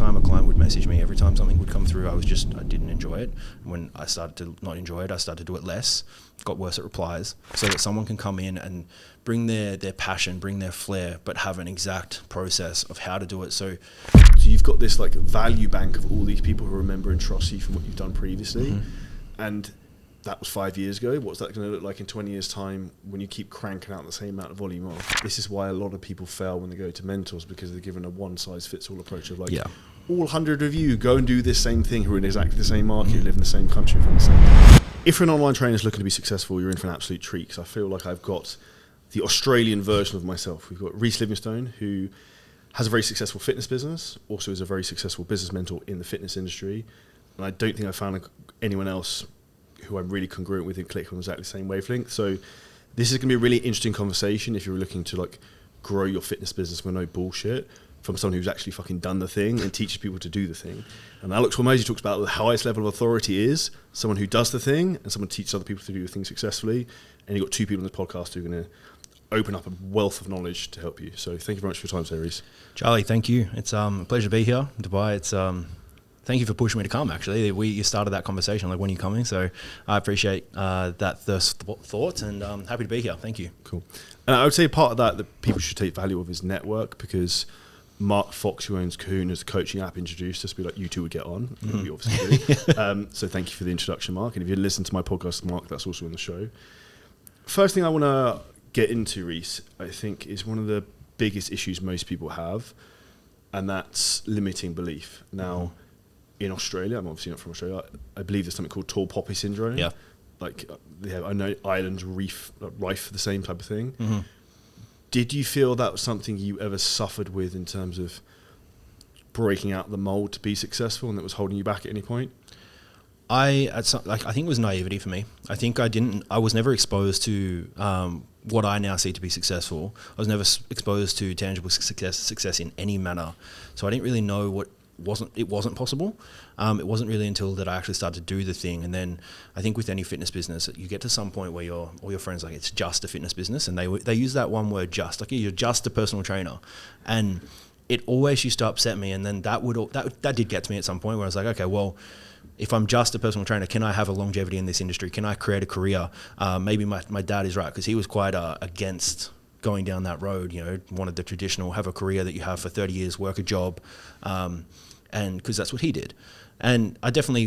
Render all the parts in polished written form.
time a client would message me, every time something would come through, I didn't enjoy it. And when I started to not enjoy it, I started to do it less, got worse at replies, so that someone can come in and bring their passion, bring their flair, but have an exact process of how to do it. So you've got this like value bank of all these people who remember and trust you from what you've done previously. And that was 5 years ago. What's that going to look like in 20 years' time when you keep cranking out the same amount of volume of? This is why a lot of people fail when they go to mentors, because they're given a one-size-fits-all approach of like, all 100 of you go and do this same thing who are in exactly the same market, live in the same country, from the same. If you're an online trainer is looking to be successful, you're in for an absolute treat, because I feel like I've got the Australian version of myself. We've got Rhys Livingstone, who has a very successful fitness business, also is a very successful business mentor in the fitness industry. And I don't think I've found anyone else who I'm really congruent with and click on exactly the same wavelength. So this is going to be a really interesting conversation if you're looking to like grow your fitness business with no bullshit, from someone who's actually fucking done the thing and teaches people to do the thing. And Alex Hormozy talks about the highest level of authority is someone who does the thing and someone teaches other people to do the thing successfully. And you've got two people on this podcast who are going to open up a wealth of knowledge to help you. So thank you very much for your time today, Rhys. Charlie, thank you. It's a pleasure to be here in Dubai. It's thank you for pushing me to come, actually. You started that conversation, like, when are you coming? So I appreciate that thought, and I'm happy to be here. Thank you. Cool. And I would say part of that people should take value of is network, because Mark Fox, who owns Kahoon, as a coaching app, introduced us to be like, you two would get on. We obviously do. So thank you for the introduction, Mark. And if you listen to my podcast, Mark, that's also in the show. First thing I want to get into, Rhys, I think is one of the biggest issues most people have, and that's limiting belief. Now, in Australia, I'm obviously not from Australia, I believe there's something called tall poppy syndrome. Yeah. Like, I know islands rife for the same type of thing. Did you feel that was something you ever suffered with in terms of breaking out the mold to be successful, and that was holding you back at any point? I think it was naivety for me. I think I was never exposed to what I now see to be successful. I was never exposed to tangible success in any manner. So I didn't really know what wasn't possible. It wasn't really until that I actually started to do the thing. And then I think with any fitness business, you get to some point where all your friends like, it's just a fitness business, and they use that one word, just, like, you're just a personal trainer. And it always used to upset me. And then that did get to me at some point where I was like, okay, well, if I'm just a personal trainer, can I have a longevity in this industry? Can I create a career? Maybe my dad is right, because he was quite against going down that road, wanted the traditional, have a career that you have for 30 years, work a job, and because that's what he did. And I definitely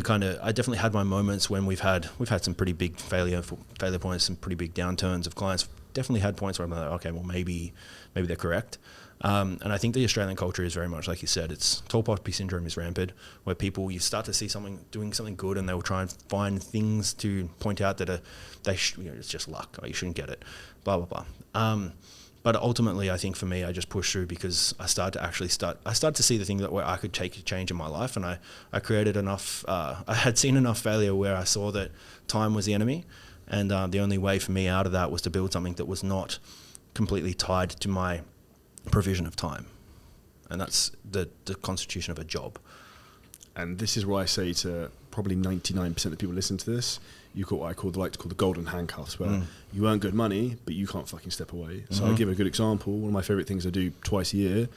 had my moments when we've had some pretty big failure points, some pretty big downturns of clients. Definitely had points where I'm like, okay, well, maybe they're correct. And I think the Australian culture is very much like you said. It's tall poppy syndrome is rampant, where you start to see someone doing something good, and they will try and find things to point out that it's just luck. You shouldn't get it. Blah blah blah. But ultimately, I think for me, I just pushed through, because I started to see the thing where I could take a change in my life, and I created enough. I had seen enough failure where I saw that time was the enemy, and the only way for me out of that was to build something that was not completely tied to my provision of time, and that's the constitution of a job. And this is why I say to probably 99% of people listening to this, you got what I like to call the golden handcuffs, where you earn good money, but you can't fucking step away. So I'll give a good example. One of my favorite things I do twice a year,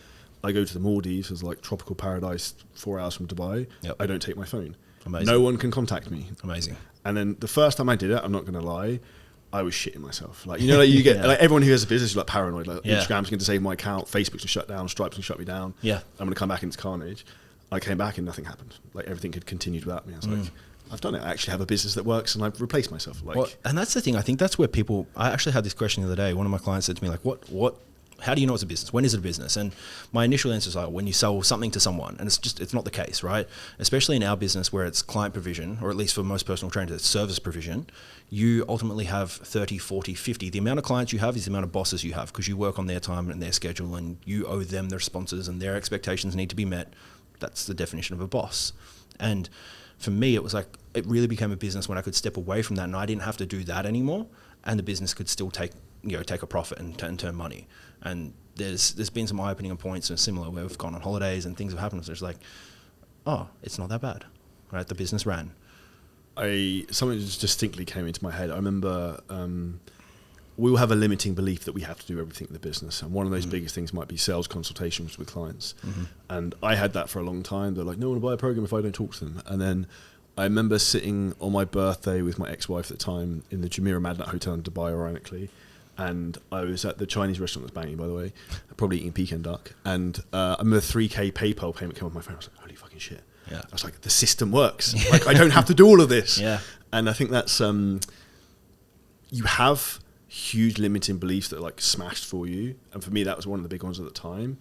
I go to the Maldives, as like tropical paradise, 4 hours from Dubai. Yep. I don't take my phone. Amazing. No one can contact me. Amazing. And then the first time I did it, I'm not going to lie, I was shitting myself. Like, like you get, like, everyone who has a business is like paranoid. Like, Instagram's going to save my account, Facebook's going to shut down, Stripe's going to shut me down. Yeah. I'm going to come back into carnage. I came back and nothing happened. Like, everything had continued without me. I was like, I've done it. I actually have a business that works, and I've replaced myself. Like, well, and that's the thing. I think that's where I actually had this question the other day. One of my clients said to me, like, how do you know it's a business? When is it a business? And my initial answer is like, when you sell something to someone, and it's not the case, right? Especially in our business where it's client provision, or at least for most personal trainers, it's service provision. You ultimately have 30, 40, 50. The amount of clients you have is the amount of bosses you have, because you work on their time and their schedule, and you owe them their responses, and their expectations need to be met. That's the definition of a boss. And for me, it was like, it really became a business when I could step away from that, and I didn't have to do that anymore, and the business could still take a profit and turn money. And there's been some eye-opening points and similar where we've gone on holidays and things have happened. So it's like, oh, it's not that bad, right? The business ran. Something just distinctly came into my head. I remember we all have a limiting belief that we have to do everything in the business. And one of those biggest things might be sales consultations with clients. And I had that for a long time. They're like, no one will buy a program if I don't talk to them. And then I remember sitting on my birthday with my ex-wife at the time in the Jumeirah Madinat Hotel in Dubai, ironically. And I was at the Chinese restaurant that's banging, by the way, probably eating Peking duck. And I remember a 3K PayPal payment came off my phone. I was like, holy fucking shit. Yeah. I was like, the system works. Like, I don't have to do all of this. Yeah. And I think that's, you have huge limiting beliefs that are like smashed for you. And for me, that was one of the big ones at the time.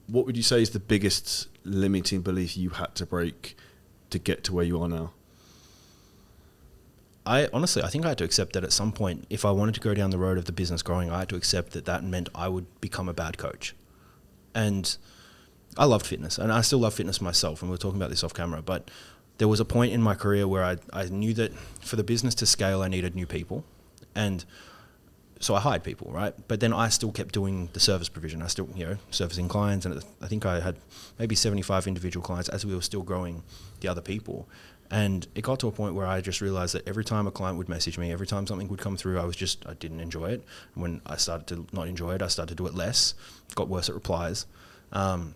What would you say is the biggest limiting belief you had to break to get to where you are now? I think I had to accept that at some point, if I wanted to go down the road of the business growing, I had to accept that meant I would become a bad coach. And I loved fitness, and I still love fitness myself, and we were talking about this off camera, but there was a point in my career where I knew that for the business to scale, I needed new people. And so I hired people, right? But then I still kept doing the service provision. I still, servicing clients, and I think I had maybe 75 individual clients as we were still growing the other people. And it got to a point where I just realized that every time a client would message me, every time something would come through, I didn't enjoy it. And when I started to not enjoy it, I started to do it less, got worse at replies, and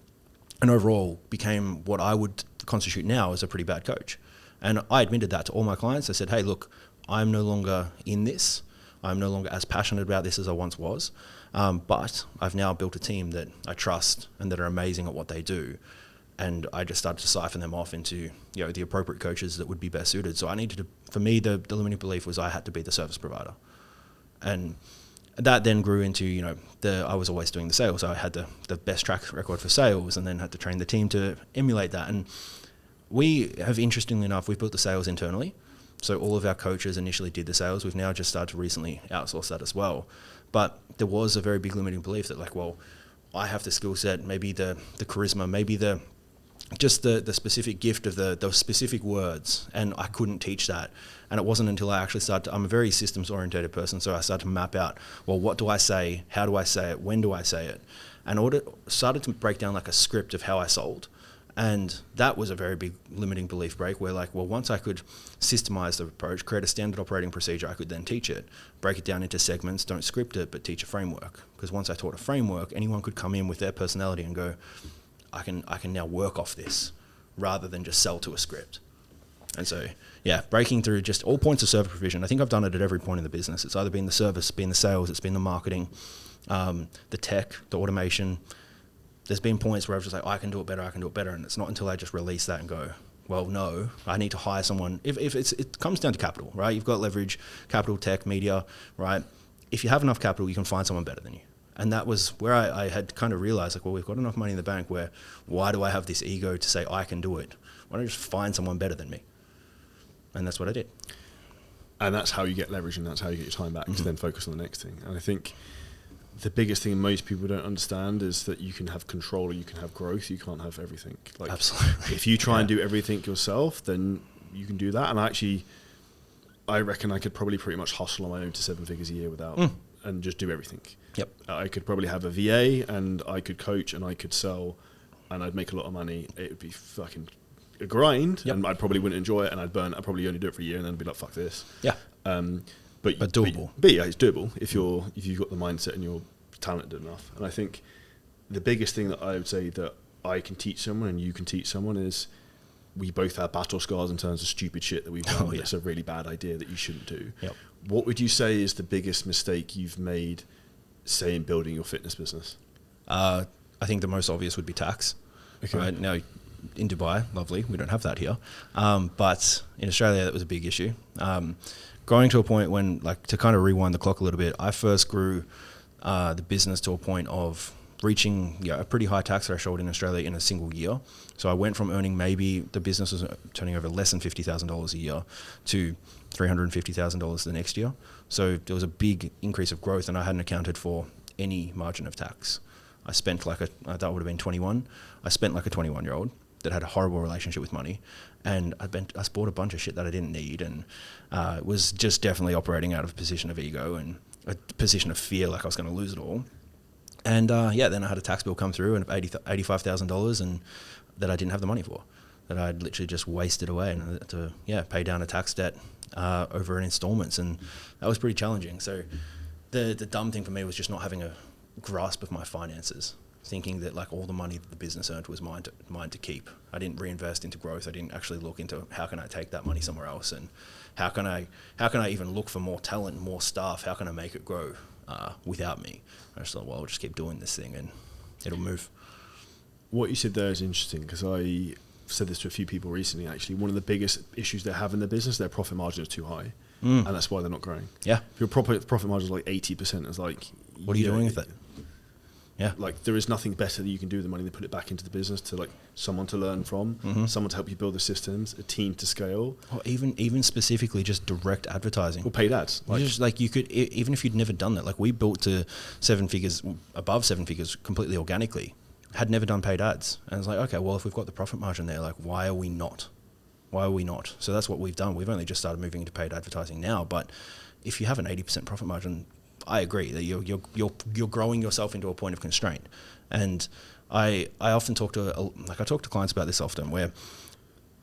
overall became what I would constitute now as a pretty bad coach. And I admitted that to all my clients. I said, hey, look, I'm no longer in this. I'm no longer as passionate about this as I once was. But I've now built a team that I trust and that are amazing at what they do. And I just started to siphon them off into, the appropriate coaches that would be best suited. So I needed to, for me, the limiting belief was I had to be the service provider. And that then grew into, I was always doing the sales. So I had the best track record for sales, and then had to train the team to emulate that. And we have, interestingly enough, we've built the sales internally. So all of our coaches initially did the sales. We've now just started to recently outsource that as well. But there was a very big limiting belief that I have the skill set, maybe the charisma, maybe the specific gift of those specific words, and I couldn't teach that. And it wasn't until I actually I'm a very systems oriented person, so I started to map out, what do I say, how do I say it, when do I say it, and started to break down like a script of how I sold. And that was a very big limiting belief break where once I could systemize the approach, create a standard operating procedure, I could then teach it, break it down into segments, don't script it, but teach a framework. Because once I taught a framework, anyone could come in with their personality and go, I can now work off this rather than just sell to a script. And so, breaking through just all points of service provision. I think I've done it at every point in the business. It's either been the service, been the sales, it's been the marketing, the tech, the automation. There's been points where I've just I can do it better. And it's not until I just release that and go, well, no, I need to hire someone. If it comes down to capital, right? You've got leverage, capital, tech, media, right? If you have enough capital, you can find someone better than you. And that was where I had kind of realized, we've got enough money in the bank why do I have this ego to say I can do it? Why don't I just find someone better than me? And that's what I did. And that's how you get leverage, and that's how you get your time back to then focus on the next thing. And I think the biggest thing most people don't understand is that you can have control or you can have growth. You can't have everything. Absolutely. If you try and do everything yourself, then you can do that. And I reckon I could probably pretty much hustle on my own to 7 figures a year and just do everything. Yep. I could probably have a VA, and I could coach, and I could sell, and I'd make a lot of money. It would be fucking a grind, and I probably wouldn't enjoy it, and I'd probably only do it for a year, and then be like, fuck this. Yeah. But doable. But it's doable if you've got the mindset and you're talented enough. And I think the biggest thing that I would say that I can teach someone and you can teach someone is we both have battle scars in terms of stupid shit that we've done. That's a really bad idea that you shouldn't do. Yep. What would you say is the biggest mistake you've made, say, in building your fitness business? I think the most obvious would be tax. Okay. Right? Now, in Dubai, lovely, we don't have that here. But in Australia, that was a big issue. Growing to a point when, to kind of rewind the clock a little bit, I first grew the business to a point of reaching a pretty high tax threshold in Australia in a single year. So I went from earning maybe the business was turning over less than $50,000 a year to $350,000 the next year. So there was a big increase of growth, and I hadn't accounted for any margin of tax. I spent that would have been 21. I spent like a 21-year-old that had a horrible relationship with money, and I bought a bunch of shit that I didn't need, and was just definitely operating out of a position of ego and a position of fear, like I was going to lose it all. And then I had a tax bill come through and $85,000, and that I didn't have the money for, that I'd literally just wasted away, and I had to pay down a tax debt over in installments, and that was pretty challenging. So the dumb thing for me was just not having a grasp of my finances, thinking that like all the money that the business earned was mine to keep. I didn't reinvest into growth. I didn't actually look into how can I take that money somewhere else, and how can I even look for more talent, more staff? How can I make it grow without me? I just thought, well, I'll just keep doing this thing and it'll move. What you said there is interesting, because I said this to a few people recently. Actually, one of the biggest issues they have in their business, their profit margin is too high, and that's why they're not growing. Yeah. If your profit margin is like 80%, it's like, what are you doing with it? Yeah. Like, there is nothing better that you can do with the money than put it back into the business to like someone to learn from, someone to help you build the systems, a team to scale. Or even specifically just direct advertising. Or paid ads. Like, just like you could, even if you'd never done that, like we built to above seven figures completely organically, had never done paid ads. And it's like, okay, well, if we've got the profit margin there, like why are we not? So that's what we've done. We've only just started moving into paid advertising now, but if you have an 80% profit margin, I agree that you're growing yourself into a point of constraint. And I often talk to clients about this often, where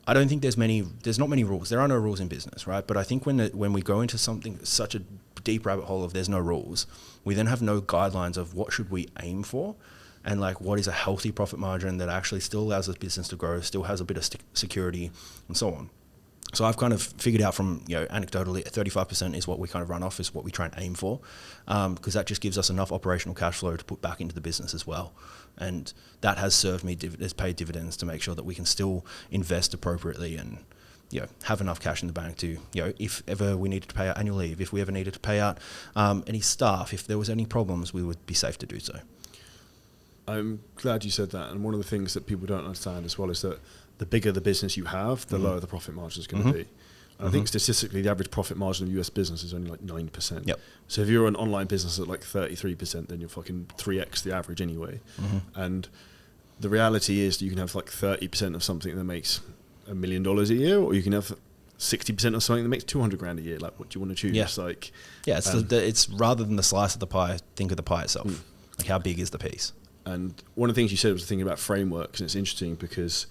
I don't think there's not many rules. There are no rules in business, right? But I think when we go into something such a deep rabbit hole of there's no rules, we then have no guidelines of what should we aim for, and like what is a healthy profit margin that actually still allows the business to grow, still has a bit of security, and so on. So I've kind of figured out from, anecdotally, 35% is what we kind of run off, is what we try and aim for, because that just gives us enough operational cash flow to put back into the business as well. And that has served me, has paid dividends to make sure that we can still invest appropriately and, have enough cash in the bank to, if ever we needed to pay out annual leave, if we ever needed to pay out any staff, if there was any problems, we would be safe to do so. I'm glad you said that. And one of the things that people don't understand as well is that the bigger the business you have, the lower the profit margin is going to be. And I think statistically, the average profit margin of US business is only like 9%. Yep. So if you're an online business at like 33%, then you're fucking 3x the average anyway. And the reality is that you can have like 30% of something that makes $1 million a year, or you can have 60% of something that makes 200 grand a year. Like, what do you want to choose? Yeah. Like, it's rather than the slice of the pie, think of the pie itself. Like, how big is the piece? And one of the things you said was thinking about frameworks, and it's interesting because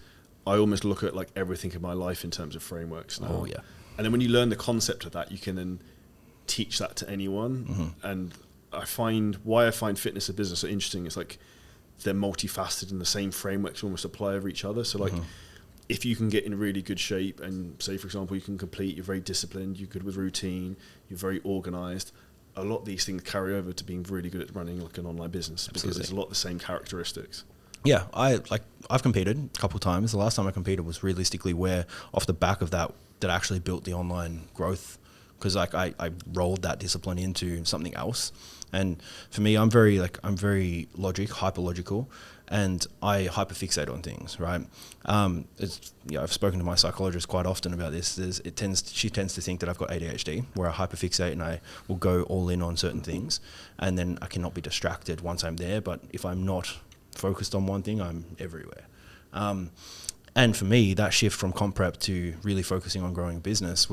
I almost look at like everything in my life in terms of frameworks now. Oh, yeah. And then when you learn the concept of that, you can then teach that to anyone. And I find fitness and business so interesting. It's like they're multifaceted, and the same frameworks almost apply over each other. So like, if you can get in really good shape and say, for example, you can complete, you're very disciplined, you're good with routine, you're very organized, a lot of these things carry over to being really good at running like an online business. Absolutely. Because there's a lot of the same characteristics. Yeah, I've competed a couple of times. The last time I competed was realistically where off the back of that actually built the online growth, because like I rolled that discipline into something else. And for me, I'm very hyper logical, and I hyperfixate on things, right? I've spoken to my psychologist quite often about this. She tends to think that I've got ADHD, where I hyperfixate and I will go all in on certain things, and then I cannot be distracted once I'm there. But if I'm not focused on one thing, I'm everywhere. And for me, that shift from comp prep to really focusing on growing a business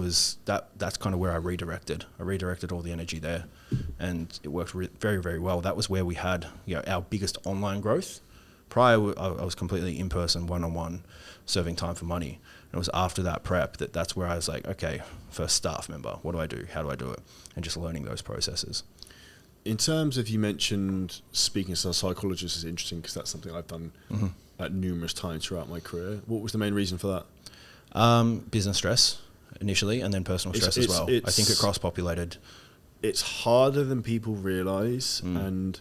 that's kind of where I redirected. All the energy there, and it worked very, very well. That was where we had our biggest online growth. Prior, I was completely in-person, one-on-one, serving time for money. And it was after that prep that's where I was like, okay, first staff member, what do I do? How do I do it? And just learning those processes. In terms of, you mentioned speaking to a psychologist is interesting, because that's something I've done at numerous times throughout my career. What was the main reason for that? Business stress initially, and then personal stress as well. I think it cross-populated. It's harder than people realise, and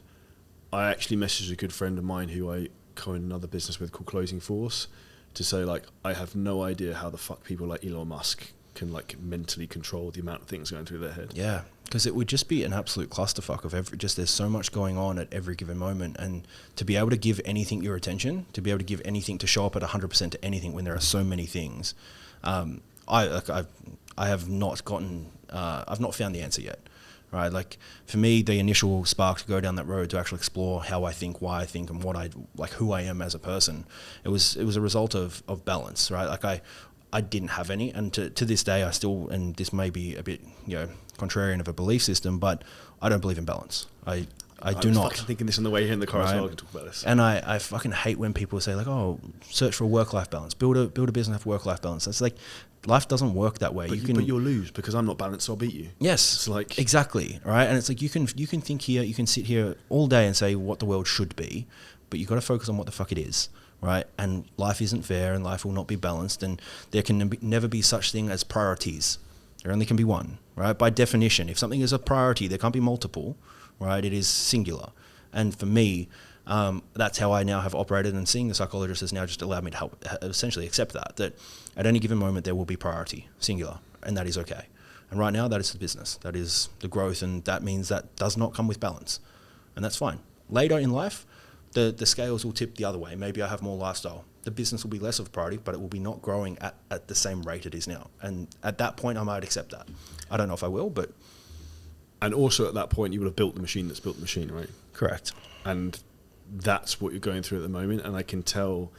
I actually messaged a good friend of mine who I co-own another business with called Closing Force, to say like, I have no idea how the fuck people like Elon Musk can like mentally control the amount of things going through their head. Yeah, because it would just be an absolute clusterfuck of there's so much going on at every given moment, and to be able to give anything your attention, to be able to give anything, to show up at 100% to anything when there are so many things, I have not gotten, I've not found the answer yet. Right, like for me, the initial spark to go down that road to actually explore how I think, why I think, and what I like, who I am as a person, it was a result of balance, right? Like I didn't have any, and to this day I still, and this may be a bit contrarian of a belief system, but I don't believe in balance. I do was not. fucking thinking this on the way here in the car as well. I can talk about this. And I fucking hate when people say like, oh, search for a work-life balance, build a business, have work-life balance. It's like, life doesn't work that way. But you'll lose because I'm not balanced, so I'll beat you. Yes, it's like exactly, right? And it's like you can think here, you can sit here all day and say what the world should be, but you got to focus on what the fuck it is, right? And life isn't fair, and life will not be balanced, and there can never be such thing as priorities. There only can be one, right? By definition, if something is a priority, there can't be multiple, right? It is singular. And for me, that's how I now have operated, and seeing the psychologist has now just allowed me to help essentially accept that at any given moment there will be priority, singular, and that is okay. And right now that is the business, that is the growth, and that means that does not come with balance, and that's fine. Later in life, the scales will tip the other way. Maybe I have more lifestyle. The business will be less of a priority, but it will be not growing at the same rate it is now. And at that point, I might accept that. I don't know if I will, but... And also at that point, you would have built the machine that's built the machine, right? Correct. And that's what you're going through at the moment. And I can tell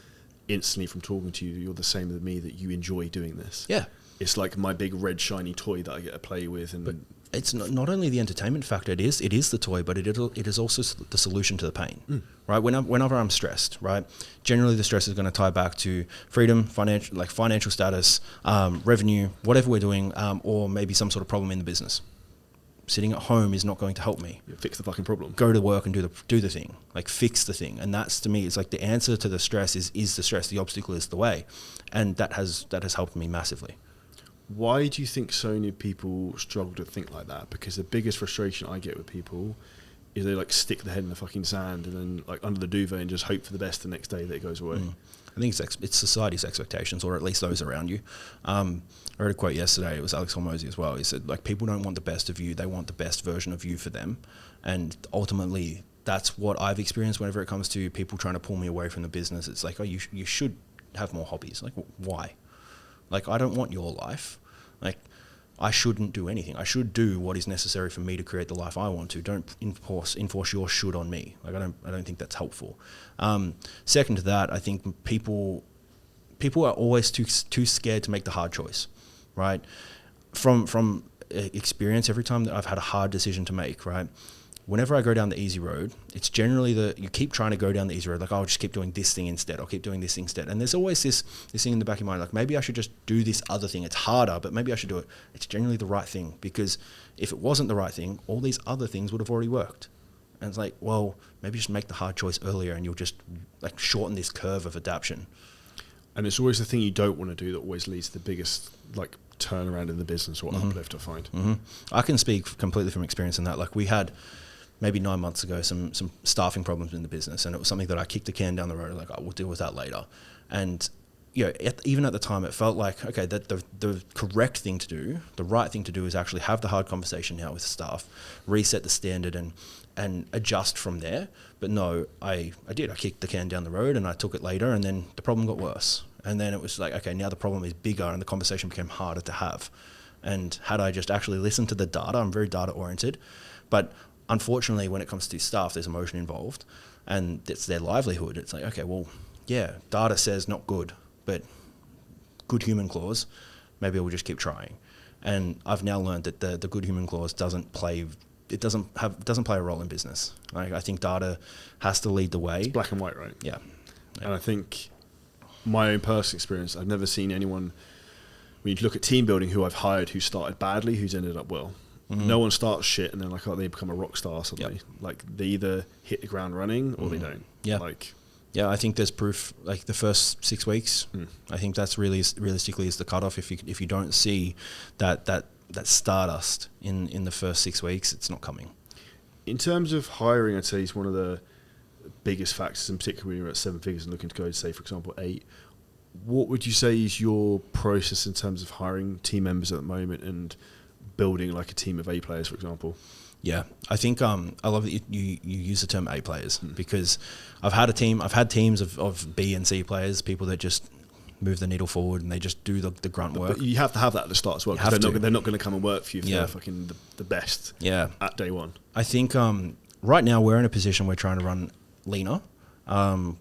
instantly from talking to you, you're the same as me, that you enjoy doing this. Yeah. It's like my big red shiny toy that I get to play with. And but it's not only the entertainment factor, it is the toy, but it is also the solution to the pain, right? Whenever I'm stressed, right, generally the stress is going to tie back to freedom, financial status, revenue, whatever we're doing, or maybe some sort of problem in the business. Sitting at home is not going to help me. Fix the fucking problem. Go to work and do the thing, like fix the thing. And that's, to me, it's like the answer to the stress is the stress. The obstacle is the way, and that has helped me massively. Why do you think so many people struggle to think like that? Because the biggest frustration I get with people is they like stick their head in the fucking sand and then like under the duvet and just hope for the best the next day that it goes away. I think it's society's expectations, or at least those around you. I read a quote yesterday. It was Alex Hormozy as well. He said, like, people don't want the best of you; they want the best version of you for them. And ultimately, that's what I've experienced whenever it comes to people trying to pull me away from the business. It's like, oh, you should have more hobbies. Like, why? Like, I don't want your life. Like, I shouldn't do anything. I should do what is necessary for me to create the life I want to. Don't enforce your should on me. Like, I don't think that's helpful. Second to that, I think people are always too scared to make the hard choice, right? From experience, every time that I've had a hard decision to make, right, whenever I go down the easy road, it's generally you keep trying to go down the easy road, like, oh, I'll just keep doing this thing instead, I'll keep doing this thing instead. And there's always this thing in the back of your mind, like, maybe I should just do this other thing. It's harder, but maybe I should do it. It's generally the right thing, because if it wasn't the right thing, all these other things would have already worked. And it's like, well, maybe just make the hard choice earlier and you'll just like shorten this curve of adaptation. And it's always the thing you don't want to do that always leads to the biggest like turnaround in the business or uplift, I find. I can speak completely from experience in that. Like, we had maybe 9 months ago some staffing problems in the business, and it was something that I kicked the can down the road, like, oh, we'll deal with that later. And you know, even at the time, it felt like, okay, that the correct thing to do, the right thing to do, is actually have the hard conversation now with staff, reset the standard, and adjust from there. But no, I did. I kicked the can down the road and I took it later, and then the problem got worse. And then it was like, okay, now the problem is bigger and the conversation became harder to have. And had I just actually listened to the data, I'm very data oriented, but unfortunately when it comes to staff, there's emotion involved and it's their livelihood. It's like, okay, well, yeah, data says not good, but good human clause, maybe we'll just keep trying. And I've now learned that the good human clause doesn't play a role in business. Like, I think data has to lead the way. It's black and white, right? Yeah. And I think my own personal experience, I've never seen anyone, when you look at team building, who I've hired who started badly, who's ended up well. No one starts shit and then like, oh, they become a rock star suddenly. Yep. Like, they either hit the ground running or they don't. Yeah. Like, yeah, I think there's proof. Like, the first 6 weeks, I think that's realistically is the cutoff. If you don't see that stardust in the first 6 weeks, it's not coming. In terms of hiring, I'd say it's one of the biggest factors, in particular when you're at 7 figures and looking to go to, say, for example, 8. What would you say is your process in terms of hiring team members at the moment and building like a team of A players, for example? Yeah, I think I love that you use the term A players, because I've had teams of B and C players, people that just move the needle forward and they just do the grunt work. But you have to have that at the start as well, because they're not going to come and work for you if they're fucking the best at day one. I think right now we're in a position we're trying to run leaner,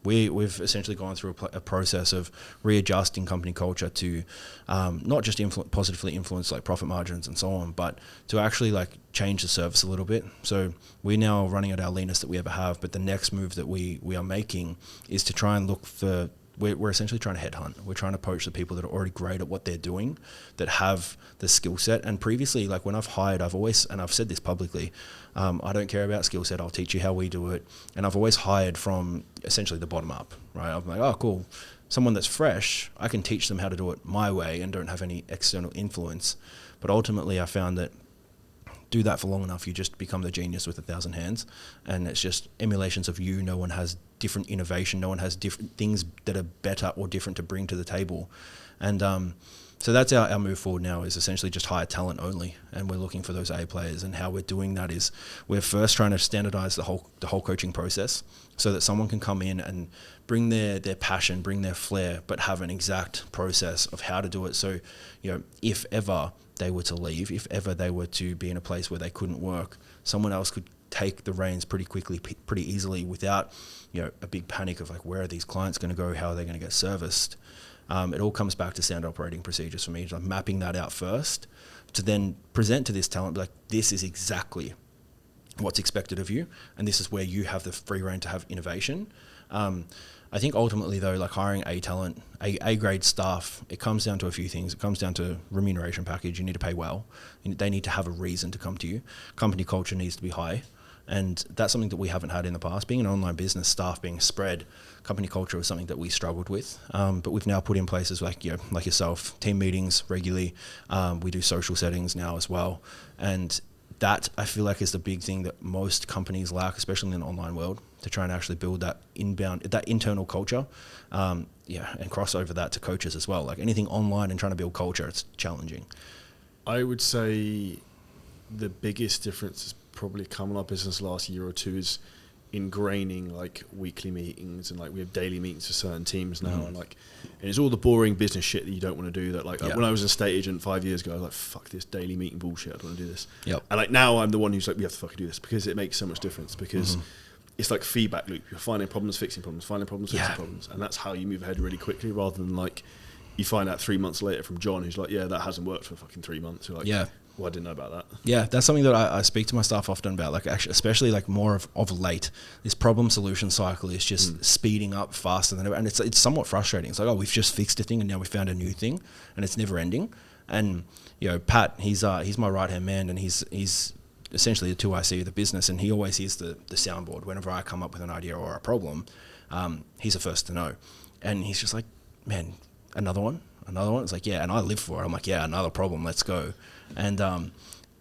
We've essentially gone through a process of readjusting company culture to not just positively influence like profit margins and so on, but to actually like change the service a little bit. So we're now running at our leanest that we ever have, but the next move that we are making is to try and look for, we're essentially trying to headhunt. We're trying to poach the people that are already great at what they're doing, that have the skill set. And previously, like when I've hired, I've said this publicly, I don't care about skill set. I'll teach you how we do it. And I've always hired from essentially the bottom up, right? I'm like, oh, cool. Someone that's fresh, I can teach them how to do it my way and don't have any external influence. But ultimately, I found that do that for long enough, you just become the genius with 1,000 hands, and it's just emulations of you. No one has different innovation. No one has different things that are better or different to bring to the table. And so that's our move forward now, is essentially just hire talent only, and we're looking for those A players. And how we're doing that is we're first trying to standardize the whole coaching process, so that someone can come in and bring their passion, bring their flair, but have an exact process of how to do it. So, if ever they were to leave, if ever they were to be in a place where they couldn't work, someone else could take the reins pretty quickly, pretty easily, without a big panic of like, where are these clients going to go, how are they going to get serviced. It all comes back to standard operating procedures for me. So I'm mapping that out first to then present to this talent, like, this is exactly what's expected of you, and this is where you have the free rein to have innovation. I think ultimately though, like hiring A talent, A grade staff, it comes down to a few things. It comes down to remuneration package. You need to pay well. They need to have a reason to come to you. Company culture needs to be high. And that's something that we haven't had in the past. Being an online business, staff being spread, company culture was something that we struggled with. But we've now put in places like yourself, team meetings regularly. We do social settings now as well. And that, I feel like, is the big thing that most companies lack, especially in the online world, to try and actually build that internal culture, and cross over that to coaches as well. Like anything online and trying to build culture, it's challenging. I would say the biggest difference has probably come in our business last year or two is ingraining like weekly meetings, and like we have daily meetings for certain teams now, and it's all the boring business shit that you don't want to do. That when I was an estate agent 5 years ago, I was like, fuck this daily meeting bullshit, I don't want to do this. And like now I'm the one who's like, we have to fucking do this, because it makes so much difference, because it's like feedback loop. You're finding problems, fixing problems, finding problems, fixing problems, and that's how you move ahead really quickly, rather than like you find out 3 months later from John who's like, yeah, that hasn't worked for fucking 3 months. You're like, well, I didn't know about that. Yeah, that's something that I speak to my staff often about, like actually, especially like more of late. This problem solution cycle is just speeding up faster than ever, and it's somewhat frustrating. It's like, oh, we've just fixed a thing and now we found a new thing, and it's never ending. And Pat, he's my right hand man, and he's essentially the 2IC of the business, and he always hears the soundboard whenever I come up with an idea or a problem. He's the first to know, and he's just like, man, another one. It's like, yeah, and I live for it. I'm like, yeah, another problem, let's go. And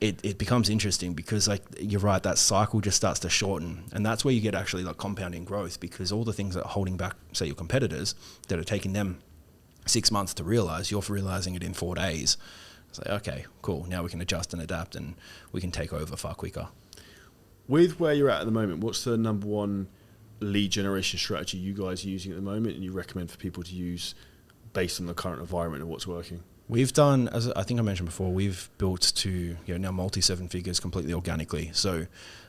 it becomes interesting, because like you're right, that cycle just starts to shorten, and that's where you get actually like compounding growth, because all the things that are holding back, say, your competitors, that are taking them 6 months to realize, you're realizing it in 4 days. It's like, okay, cool, now we can adjust and adapt, and we can take over far quicker. With where you're at the moment, what's the number one lead generation strategy you guys are using at the moment, and you recommend for people to use based on the current environment and what's working? We've done, as I think I mentioned before, we've built to now multi-7 figures completely organically. So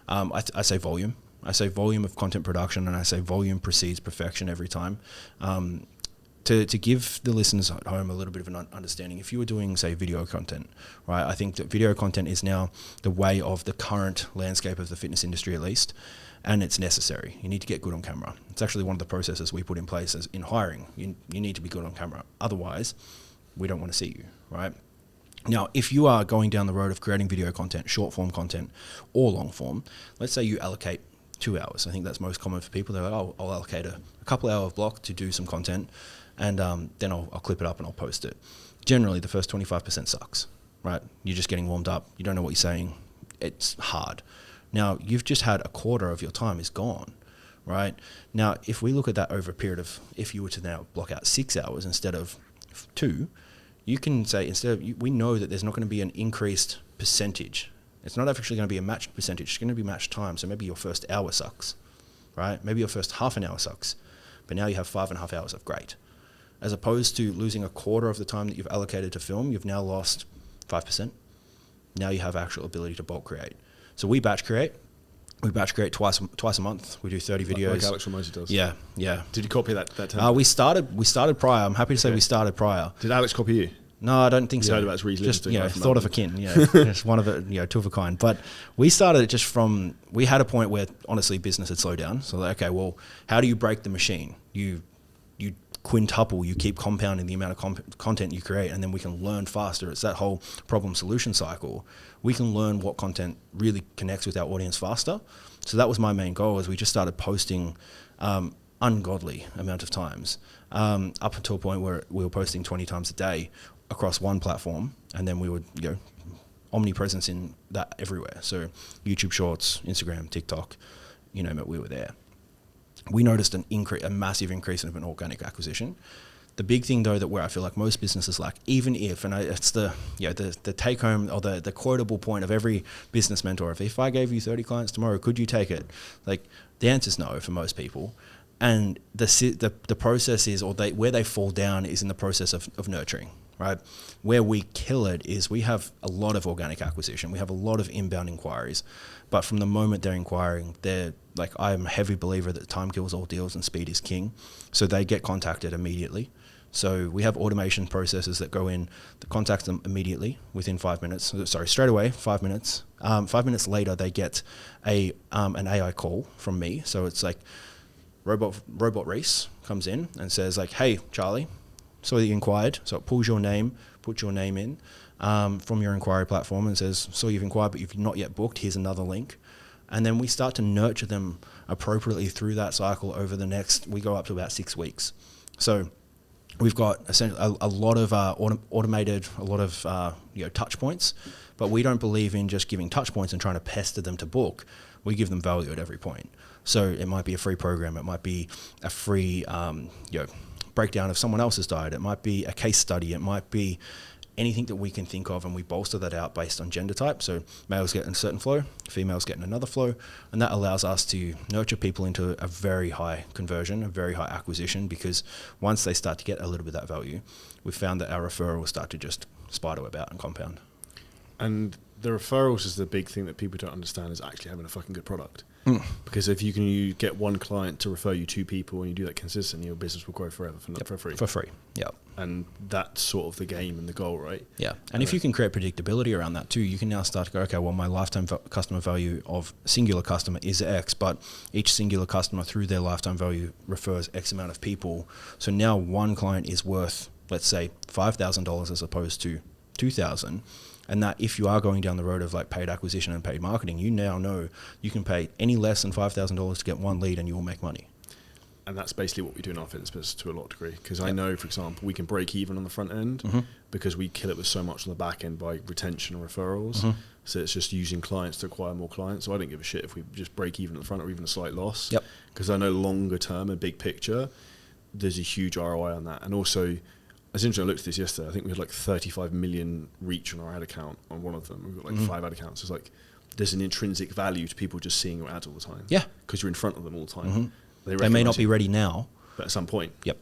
I say volume. I say volume of content production, and I say volume precedes perfection every time. To give the listeners at home a little bit of an understanding, if you were doing, say, video content, right? I think that video content is now the way of the current landscape of the fitness industry, at least, and it's necessary. You need to get good on camera. It's actually one of the processes we put in place as in hiring. You need to be good on camera. Otherwise, we don't want to see you, right? Now, if you are going down the road of creating video content, short form content, or long form, let's say you allocate 2 hours. I think that's most common for people. They're like, oh, I'll allocate a couple hour block to do some content, and then I'll clip it up and I'll post it. Generally, the first 25% sucks, right? You're just getting warmed up. You don't know what you're saying. It's hard. Now, you've just had a quarter of your time is gone, right? Now, if we look at that over a period of, if you were to now block out 6 hours instead of 2, you can say, we know that there's not going to be an increased percentage. It's not actually going to be a matched percentage. It's going to be matched time. So maybe your first hour sucks, right? Maybe your first half an hour sucks, but now you have 5.5 hours of great. As opposed to losing a quarter of the time that you've allocated to film, you've now lost 5%. Now you have actual ability to bulk create. So we batch create. We batch create twice a month. We do 30 videos. Like Alex Ramosi does. Yeah, yeah. Did you copy that template? We started prior. I'm happy to say we started prior. Did Alex copy you? No, I don't think so. Heard about Rhys Livingstone. Just thought of a kin. Just one of it. Two of a kind. But we started just from. We had a point where honestly business had slowed down. So okay, well, how do you break the machine? You quintuple. You keep compounding the amount of content you create, and then we can learn faster. It's that whole problem solution cycle. We can learn what content really connects with our audience faster. So that was my main goal. Is we just started posting ungodly amount of times up until a point where we were posting 20 times a day across one platform, and then we would omnipresence in that everywhere. So YouTube Shorts, Instagram, TikTok, you name it, we were there. We noticed a massive increase in an organic acquisition. The big thing though, that where I feel like most businesses lack, even if, and it's the take home or the quotable point of every business mentor, if I gave you 30 clients tomorrow, could you take it? Like the answer is no for most people. And the process is, where they fall down is in the process of nurturing, right? Where we kill it is we have a lot of organic acquisition. We have a lot of inbound inquiries, but from the moment they're inquiring, they're like, I'm a heavy believer that time kills all deals and speed is king. So they get contacted immediately. So we have automation processes that go in that contact them immediately within 5 minutes. Straight away, 5 minutes. 5 minutes later, they get an AI call from me. So it's like Robot Rhys comes in and says like, hey, Charlie, saw that you inquired. So it pulls your name, puts your name in from your inquiry platform and says, saw you've inquired, but you've not yet booked. Here's another link. And then we start to nurture them appropriately through that cycle over the next, we go up to about 6 weeks. So we've got essentially a lot of automated, a lot of touch points, but we don't believe in just giving touch points and trying to pester them to book. We give them value at every point. So it might be a free program. It might be a free breakdown of someone else's diet. It might be a case study. It might be anything that we can think of, and we bolster that out based on gender type. So males get in a certain flow, females get in another flow, and that allows us to nurture people into a very high conversion, a very high acquisition, because once they start to get a little bit of that value, we've found that our referrals start to just spiderweb out and compound. And the referrals is the big thing that people don't understand, is actually having a fucking good product. Because if you get one client to refer you 2 people and you do that consistently, your business will grow forever for free. For free, yeah. And that's sort of the game and the goal, right? Yeah, and if you can create predictability around that too, you can now start to go, okay, well, my lifetime customer value of singular customer is X, but each singular customer through their lifetime value refers X amount of people. So now one client is worth, let's say, $5,000 as opposed to $2,000. And that if you are going down the road of like paid acquisition and paid marketing, you now know you can pay any less than $5,000 to get one lead and you will make money. And that's basically what we do in our fitness business to a lot of degree. Because I know, for example, we can break even on the front end because we kill it with so much on the back end by retention and referrals. So it's just using clients to acquire more clients. So I don't give a shit if we just break even at the front or even a slight loss. Because I know longer term and big picture, there's a huge ROI on that. And also, as interesting, I looked at this yesterday. I think we had like 35 million reach on our ad account on one of them. We've got like 5 ad accounts. It's like there's an intrinsic value to people just seeing your ads all the time. Yeah, because you're in front of them all the time. They may not be ready now, but at some point. Yeah,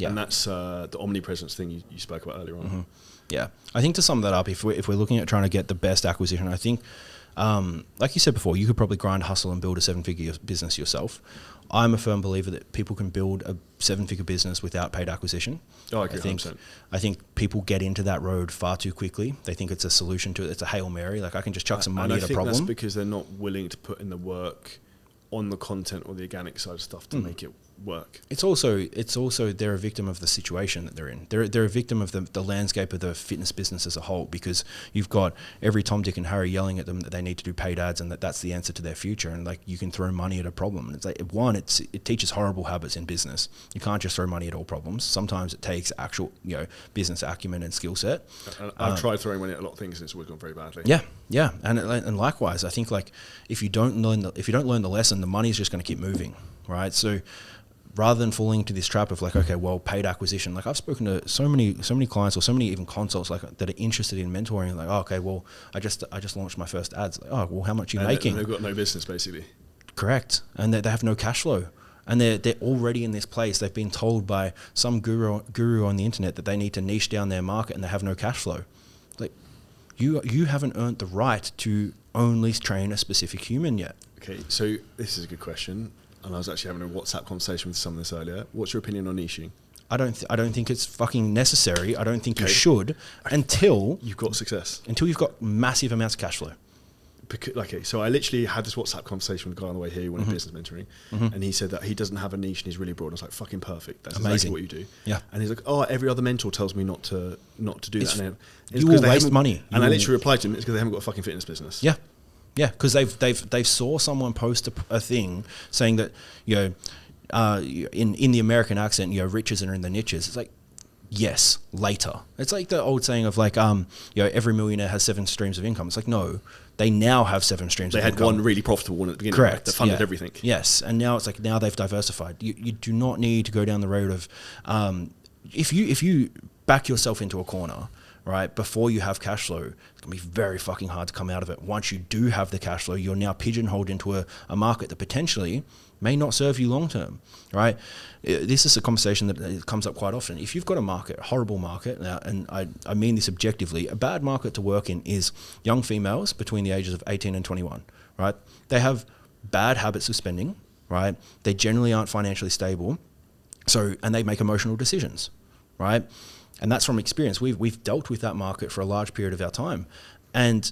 and that's the omnipresence thing you spoke about earlier on. Yeah, I think to sum that up, if we're looking at trying to get the best acquisition, I think, like you said before, you could probably grind, hustle, and build a 7-figure business yourself. I'm a firm believer that people can build a 7-figure business without paid acquisition. Oh, I agree. I think people get into that road far too quickly. They think it's a solution to it. It's a Hail Mary. Like I can just chuck some money at a problem. I think that's because they're not willing to put in the work on the content or the organic side of stuff to make it work. It's also they're a victim of the situation that they're in. They're a victim of the landscape of the fitness business as a whole, because you've got every Tom, Dick and Harry yelling at them that they need to do paid ads and that's the answer to their future, and like you can throw money at a problem. And it's like, one, it teaches horrible habits in business. You can't just throw money at all problems. Sometimes it takes actual business acumen and skill set. I've tried throwing money at a lot of things and it's always gone very badly. Yeah, and likewise, I think like if you don't learn the lesson, the money's just going to keep moving, right? So rather than falling into this trap of like, okay, well, paid acquisition, like I've spoken to so many clients or so many even consults like that are interested in mentoring, like, oh, okay, well, I just launched my first ads. Like, oh, well, how much are you making? And they've got no business basically. Correct, and they have no cash flow. And they're already in this place. They've been told by some guru on the internet that they need to niche down their market, and they have no cash flow. Like, you haven't earned the right to only train a specific human yet. Okay, so this is a good question, and I was actually having a WhatsApp conversation with someone this earlier. What's your opinion on niching? I don't think it's fucking necessary. I don't think you should until you've got success. Until you've got massive amounts of cash flow. Okay, so I literally had this WhatsApp conversation with a guy on the way here who wanted business mentoring, and he said that he doesn't have a niche and he's really broad. And I was like, fucking perfect. That's amazing. Exactly what you do. Yeah. And he's like, oh, every other mentor tells me not to do that. And you will waste money. And I literally replied to him, it's because they haven't got a fucking fitness business. Yeah. Yeah, because they've saw someone post a thing saying that, in the American accent, riches are in the niches. It's like, yes, later. It's like the old saying of like, every millionaire has 7 streams of income. It's like, no, they now have 7 streams of income. They had one really profitable one at the beginning. Correct. Right, that funded everything. Yes, and now it's like, now they've diversified. You do not need to go down the road of, if you back yourself into a corner, right, before you have cash flow, it's going to be very fucking hard to come out of it. Once you do have the cash flow, you're now pigeonholed into a market that potentially may not serve you long term, right? This is a conversation that comes up quite often. If you've got a market, a horrible market, now, and I mean this objectively, a bad market to work in is young females between the ages of 18 and 21, right? They have bad habits of spending, right? They generally aren't financially stable, and they make emotional decisions, right? And that's from experience. We've dealt with that market for a large period of our time. And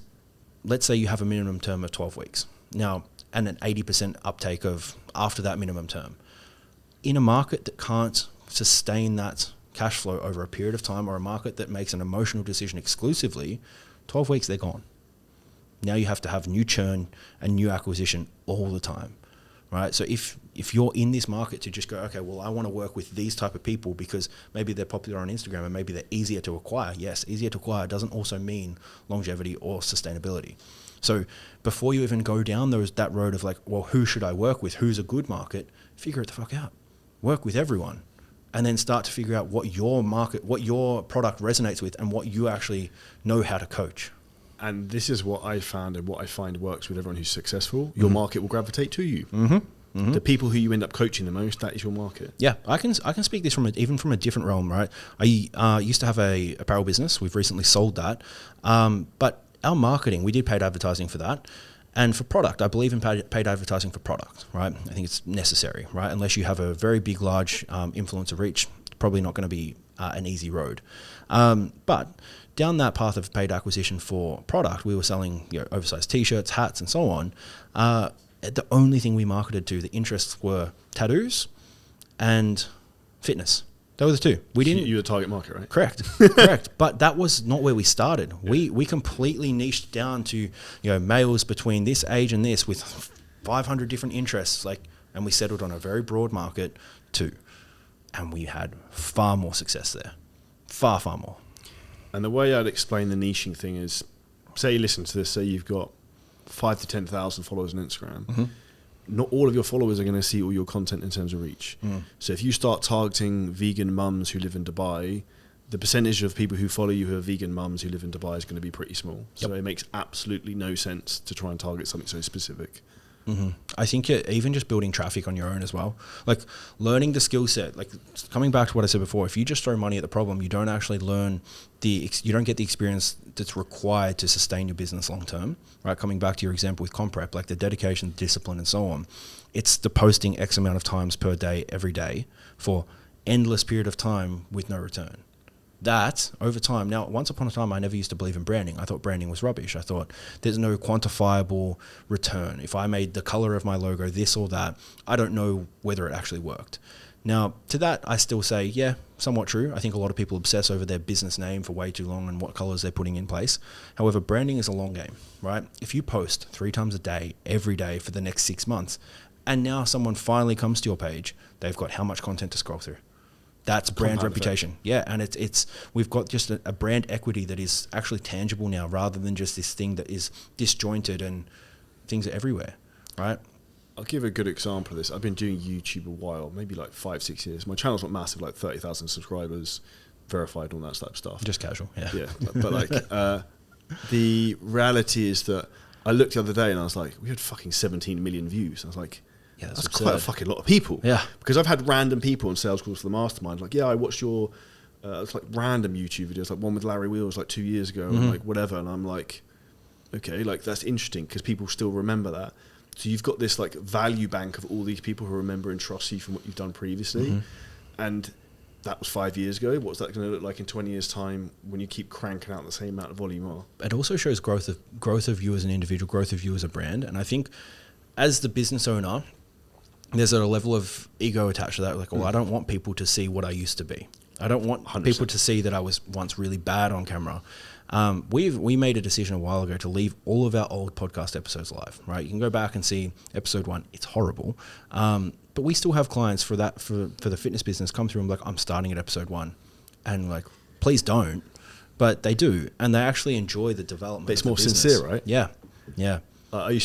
let's say you have a minimum term of 12 weeks. Now, and an 80% uptake of after that minimum term. In a market that can't sustain that cash flow over a period of time, or a market that makes an emotional decision exclusively, 12 weeks, they're gone. Now you have to have new churn and new acquisition all the time, right? So if you're in this market to just go, okay, well, I want to work with these type of people because maybe they're popular on Instagram and maybe they're easier to acquire. Yes, easier to acquire doesn't also mean longevity or sustainability. So before you even go down that road of like, well, who should I work with? Who's a good market? Figure it the fuck out. Work with everyone. And then start to figure out what your market, what your product resonates with, and what you actually know how to coach. And this is what I found and what I find works with everyone who's successful. Your market will gravitate to you. The people who you end up coaching the most, that is your market. Yeah, I can speak this even from a different realm, right? I used to have a apparel business. We've recently sold that. But our marketing, we did paid advertising for that. And for product, I believe in paid advertising for product, right? I think it's necessary, right? Unless you have a very big, large influencer reach, it's probably not going to be an easy road. But down that path of paid acquisition for product, we were selling oversized T-shirts, hats, and so on. The only thing we marketed to, the interests were tattoos and fitness. Those were the two. We didn't. You're the target market, right? Correct. But that was not where we started. Yeah. We completely niched down to males between this age and this with 500 different interests, and we settled on a very broad market too, and we had far more success there, far more. And the way I'd explain the niching thing is, say you listen to this, say you've got 5,000 to 10,000 followers on Instagram. Not all of your followers are going to see all your content in terms of reach. So if you start targeting vegan mums who live in Dubai, the percentage of people who follow you who are vegan mums who live in Dubai is going to be pretty small. So it makes absolutely no sense to try and target something so specific. I think even just building traffic on your own as well, like learning the skill set, like coming back to what I said before, if you just throw money at the problem, you don't actually learn you don't get the experience that's required to sustain your business long term, right? Coming back to your example with Comprep, like the dedication, discipline, and so on, it's the posting X amount of times per day, every day for endless period of time with no return. That over time. Now, once upon a time, I never used to believe in branding. I thought branding was rubbish. I thought there's no quantifiable return. If I made the color of my logo this or that, I don't know whether it actually worked. Now, to that, I still say, yeah, somewhat true. I think a lot of people obsess over their business name for way too long and what colors they're putting in place. However, branding is a long game, right? If you post 3 times a day, every day for the next 6 months, and now someone finally comes to your page, they've got how much content to scroll through. That's brand reputation. Yeah, and it's we've got just a brand equity that is actually tangible now, rather than just this thing that is disjointed and things are everywhere, right? I'll give a good example of this. I've been doing YouTube a while, maybe like 5-6 years. My channel's not massive, like 30,000 subscribers, verified, all that type of stuff. Just casual, yeah. Yeah, but like the reality is that I looked the other day and I was like, we had fucking 17 million views. I was like, yeah, that's quite a fucking lot of people. Yeah. Because I've had random people on sales calls for the mastermind. Like, yeah, I watched your, it's like random YouTube videos, like one with Larry Wheels like 2 years ago and like whatever. And I'm like, okay, like that's interesting because people still remember that. So you've got this like value bank of all these people who remember and trust you from what you've done previously. And that was 5 years ago. What's that going to look like in 20 years' time when you keep cranking out the same amount of volume? It also shows growth of you as an individual, growth of you as a brand. And I think as the business owner, there's a level of ego attached to that. Like, well, I don't want people to see what I used to be. I don't want 100%. people to see that I was once really bad on camera. We made a decision a while ago to leave all of our old podcast episodes live, right? You can go back and see episode 1. It's horrible. But we still have clients for the fitness business come through and be like, I'm starting at episode 1. And like, please don't. But they do. And they actually enjoy the development. But it's of the more business. sincere, right? Yeah. Yeah. I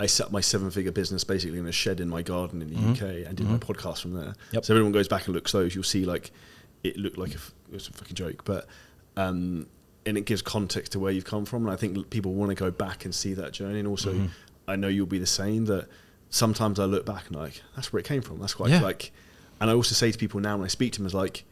set up my 7-figure business basically in a shed in my garden in the UK and did my podcast from there. Yep. So if everyone goes back and looks those, you'll see like it looked like it was a fucking joke, but and it gives context to where you've come from. And I think people want to go back and see that journey. And also, I know you'll be the same. That sometimes I look back and like that's where it came from. That's quite like. And I also say to people now when I speak to them, is like,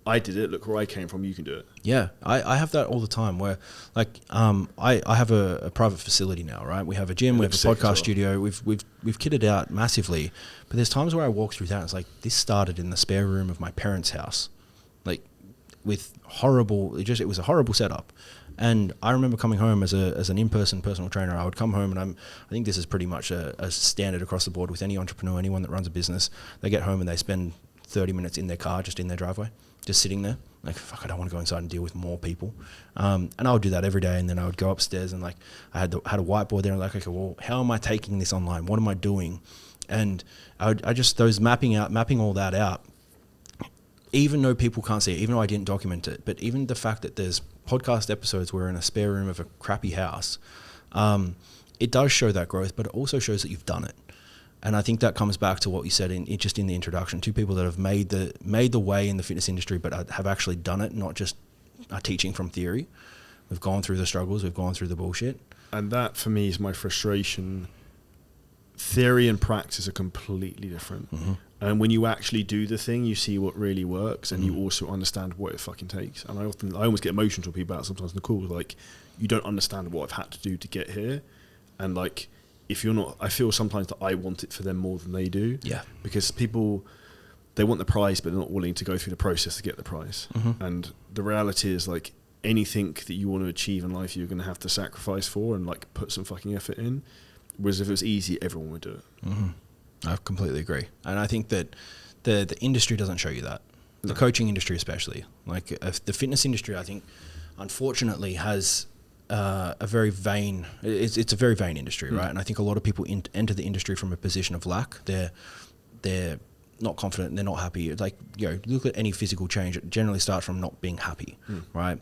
I did it. Look where I came from. You can do it. Yeah, I have that all the time. Where like I have a private facility now, right? We have a gym, we have a podcast studio. We've kitted out massively, but there's times where I walk through that and it's like this started in the spare room of my parents' house, like with horrible. It was a horrible setup. And I remember coming home as an in-person personal trainer. I would come home and I think this is pretty much a standard across the board with any entrepreneur, anyone that runs a business. They get home and they spend 30 minutes in their car, just in their driveway, just sitting there. Like, fuck, I don't want to go inside and deal with more people. And I would do that every day. And then I would go upstairs and like, I had a whiteboard there and like, okay, well, how am I taking this online? What am I doing? And I just, mapping all that out, even though people can't see it, even though I didn't document it, but even the fact that there's podcast episodes where in a spare room of a crappy house, it does show that growth, but it also shows that you've done it. And I think that comes back to what you said in the introduction. 2 people that have made the way in the fitness industry, but have actually done it, not just are teaching from theory. We've gone through the struggles, we've gone through the bullshit. And that for me is my frustration. Theory and practice are completely different. And when you actually do the thing, you see what really works, and you also understand what it fucking takes. And I almost get emotional to people about sometimes in the calls, like, you don't understand what I've had to do to get here. And like, if you're not, I feel sometimes that I want it for them more than they do. Yeah. Because people, they want the prize, but they're not willing to go through the process to get the prize. And the reality is, like, anything that you want to achieve in life, you're going to have to sacrifice for and like put some fucking effort in. Whereas if it was easy, everyone would do it. I completely agree. And I think that the industry doesn't show you that. The coaching industry especially. Like the fitness industry, I think, unfortunately has a very vain, it's a very vain industry, right? And I think a lot of people enter the industry from a position of lack. They're not confident, they're not happy. Like, you know, look at any physical change, it generally starts from not being happy, right?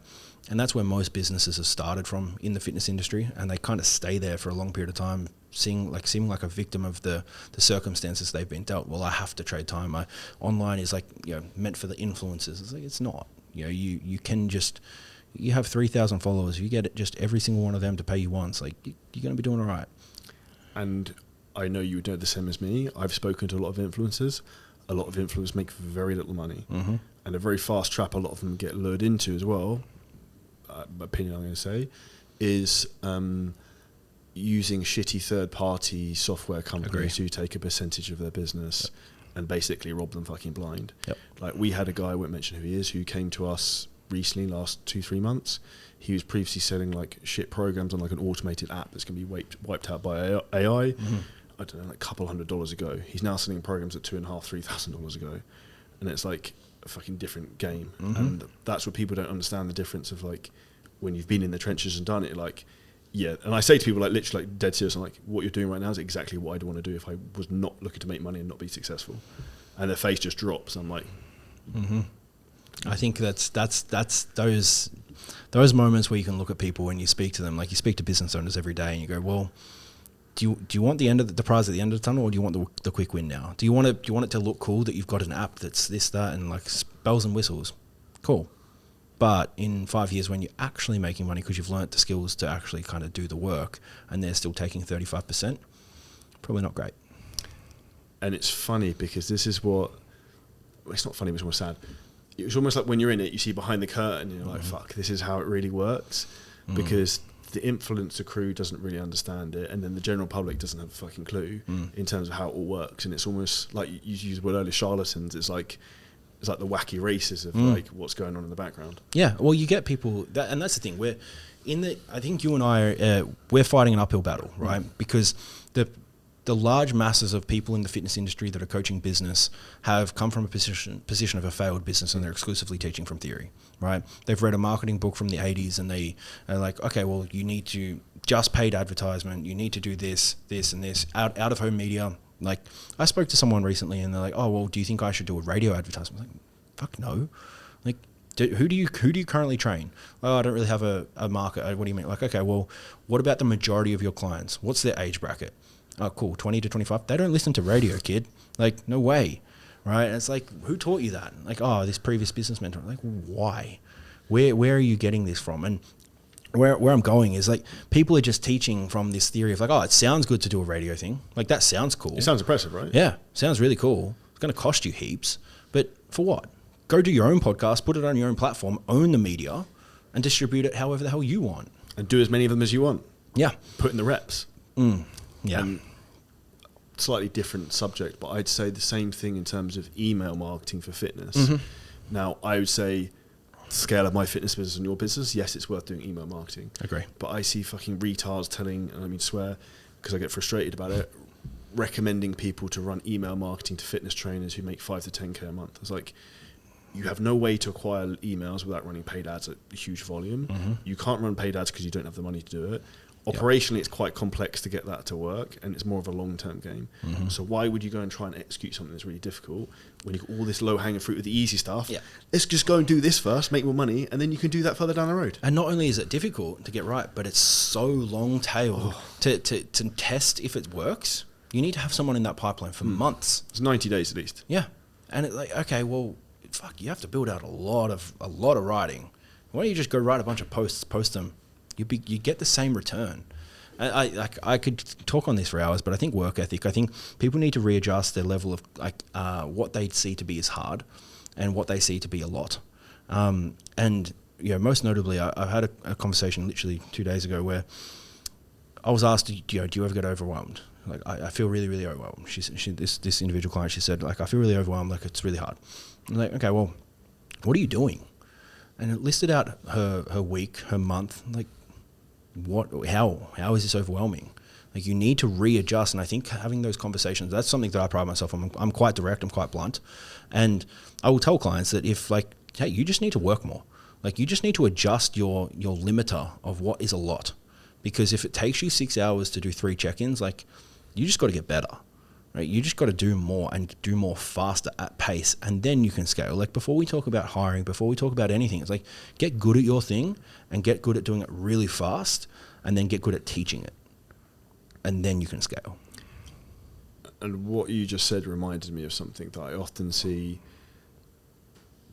And that's where most businesses have started from in the fitness industry, and they kind of stay there for a long period of time, seeming like a victim of the circumstances they've been dealt. Well, I have to trade time. Online is like, you know, meant for the influencers. It's like, it's not. You know, you can just, you have 3,000 followers. If you get just every single one of them to pay you once, like, you're going to be doing all right. And I know you would know the same as me. I've spoken to a lot of influencers. A lot of influencers make very little money, and a very fast trap a lot of them get lured into as well. My opinion, I'm going to say, is using shitty third-party software companies who take a percentage of their business and basically rob them fucking blind. Like, we had a guy, I won't mention who he is, who came to us recently, last 2-3 months. He was previously selling like shit programs on like an automated app that's going to be wiped out by AI. I don't know, like a couple $100 ago. He's now selling programs at $2,500-3,000 ago, and it's like a fucking different game. And that's what people don't understand, the difference of like when you've been in the trenches and done it. Like, yeah, and I say to people like literally like dead serious, I'm like, what you're doing right now is exactly what I'd want to do if I was not looking to make money and not be successful. And their face just drops. I'm like, I think that's those moments where you can look at people and you speak to them, like you speak to business owners every day, and you go, well, do you want the end of the prize at the end of the tunnel, or do you want the quick win now? Do you want it to look cool that you've got an app that's this, that, and like bells and whistles? Cool. But in 5 years, when you're actually making money because you've learnt the skills to actually kind of do the work, and they're still taking 35%, probably not great. And it's funny because this is what, it's not funny, but it's more sad. It's almost like when you're in it, you see behind the curtain and you're like, fuck, this is how it really works. Because the influencer crew doesn't really understand it, and then the general public doesn't have a fucking clue in terms of how it all works. And it's almost like you used the word earlier, charlatans. It's like the wacky races of like what's going on in the background. Yeah, well, you get people that, and that's the thing. I think you and I we're fighting an uphill battle, right? Because the large masses of people in the fitness industry that are coaching business have come from a position of a failed business, and they're exclusively teaching from theory, right? They've read a marketing book from the 80s, and they are like, okay, well, you need to just paid advertisement. You need to do this, and this out of home media. Like, I spoke to someone recently, and they're like, oh, well, do you think I should do a radio advertisement? I'm like, fuck no. Like, who do you currently train? Oh, I don't really have a market. What do you mean? Like, okay, well, what about the majority of your clients? What's their age bracket? Oh, cool, 20 to 25. They don't listen to radio, kid. Like, no way, right? And it's like, who taught you that? Like, oh, this previous business mentor. Like, why? Where are you getting this from? And where I'm going is, like, people are just teaching from this theory of like, oh, it sounds good to do a radio thing. Like, that sounds cool. It sounds impressive, right? Yeah, sounds really cool. It's going to cost you heaps, but for what? Go do your own podcast, put it on your own platform, own the media, and distribute it however the hell you want. And do as many of them as you want. Yeah. Put in the reps. Yeah. Slightly different subject, but I'd say the same thing in terms of email marketing for fitness. Now, I would say the scale of my fitness business and your business, yes, it's worth doing email marketing. Agree. But I see fucking retards telling, and I mean swear, because I get frustrated about it, recommending people to run email marketing to fitness trainers who make 5 to 10k a month. It's like, you have no way to acquire emails without running paid ads at a huge volume. You can't run paid ads because you don't have the money to do it. Operationally, it's quite complex to get that to work, and it's more of a long-term game. So why would you go and try and execute something that's really difficult when you've got all this low-hanging fruit with the easy stuff? Yeah. Let's just go and do this first, make more money, and then you can do that further down the road. And not only is it difficult to get right, but it's so long-tailed to test if it works. You need to have someone in that pipeline for months. It's 90 days at least. Yeah. And it's like, okay, well, fuck, you have to build out a lot of writing. Why don't you just go write a bunch of posts, post them? You get the same return. I could talk on this for hours, but I think work ethic. I think people need to readjust their level of what they see to be as hard, and what they see to be a lot. And most notably, I had a conversation literally 2 days ago where I was asked, do you ever get overwhelmed? Like, I feel really, really overwhelmed. This individual client, she said, like, I feel really overwhelmed. Like, it's really hard. I'm like, okay, well, what are you doing? And it listed out her week, her month. Like, how is this overwhelming? Like, you need to readjust. And I think having those conversations, that's something that I pride myself on. I'm quite direct, I'm quite blunt. And I will tell clients that if, like, hey, you just need to work more. Like, you just need to adjust your limiter of what is a lot. Because if it takes you 6 hours to do 3 check-ins, like, you just got to get better. Right? You just got to do more and do more faster at pace, and then you can scale. Like, before we talk about hiring, before we talk about anything, it's like, get good at your thing and get good at doing it really fast, and then get good at teaching it, and then you can scale. And what you just said reminded me of something that I often see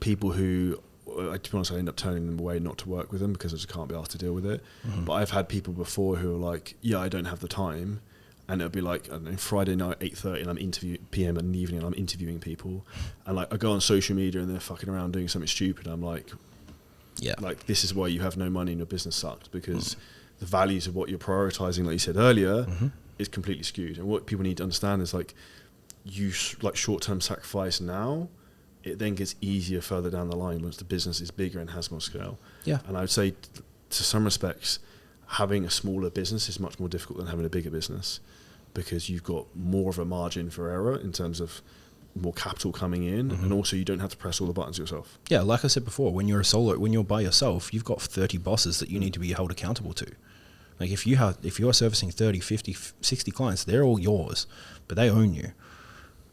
people who, to be honest, I end up turning them away not to work with them because I just can't be asked to deal with it. But I've had people before who are like, yeah, I don't have the time. And it'll be like, I don't know, Friday night, 8:30, and I'm PM in the evening, and I'm interviewing people. And like, I go on social media and they're fucking around doing something stupid. I'm like, yeah, like, this is why you have no money and your business sucks, because the values of what you're prioritizing, like you said earlier, is completely skewed. And what people need to understand is, like, you like short-term sacrifice now, it then gets easier further down the line once the business is bigger and has more scale. Yeah. And I would say, to some respects, having a smaller business is much more difficult than having a bigger business, because you've got more of a margin for error in terms of more capital coming in, and also you don't have to press all the buttons yourself. Yeah, like I said before, when you're by yourself, you've got 30 bosses that you need to be held accountable to. Like, if you're servicing 30, 50, 60 clients, they're all yours, but they own you.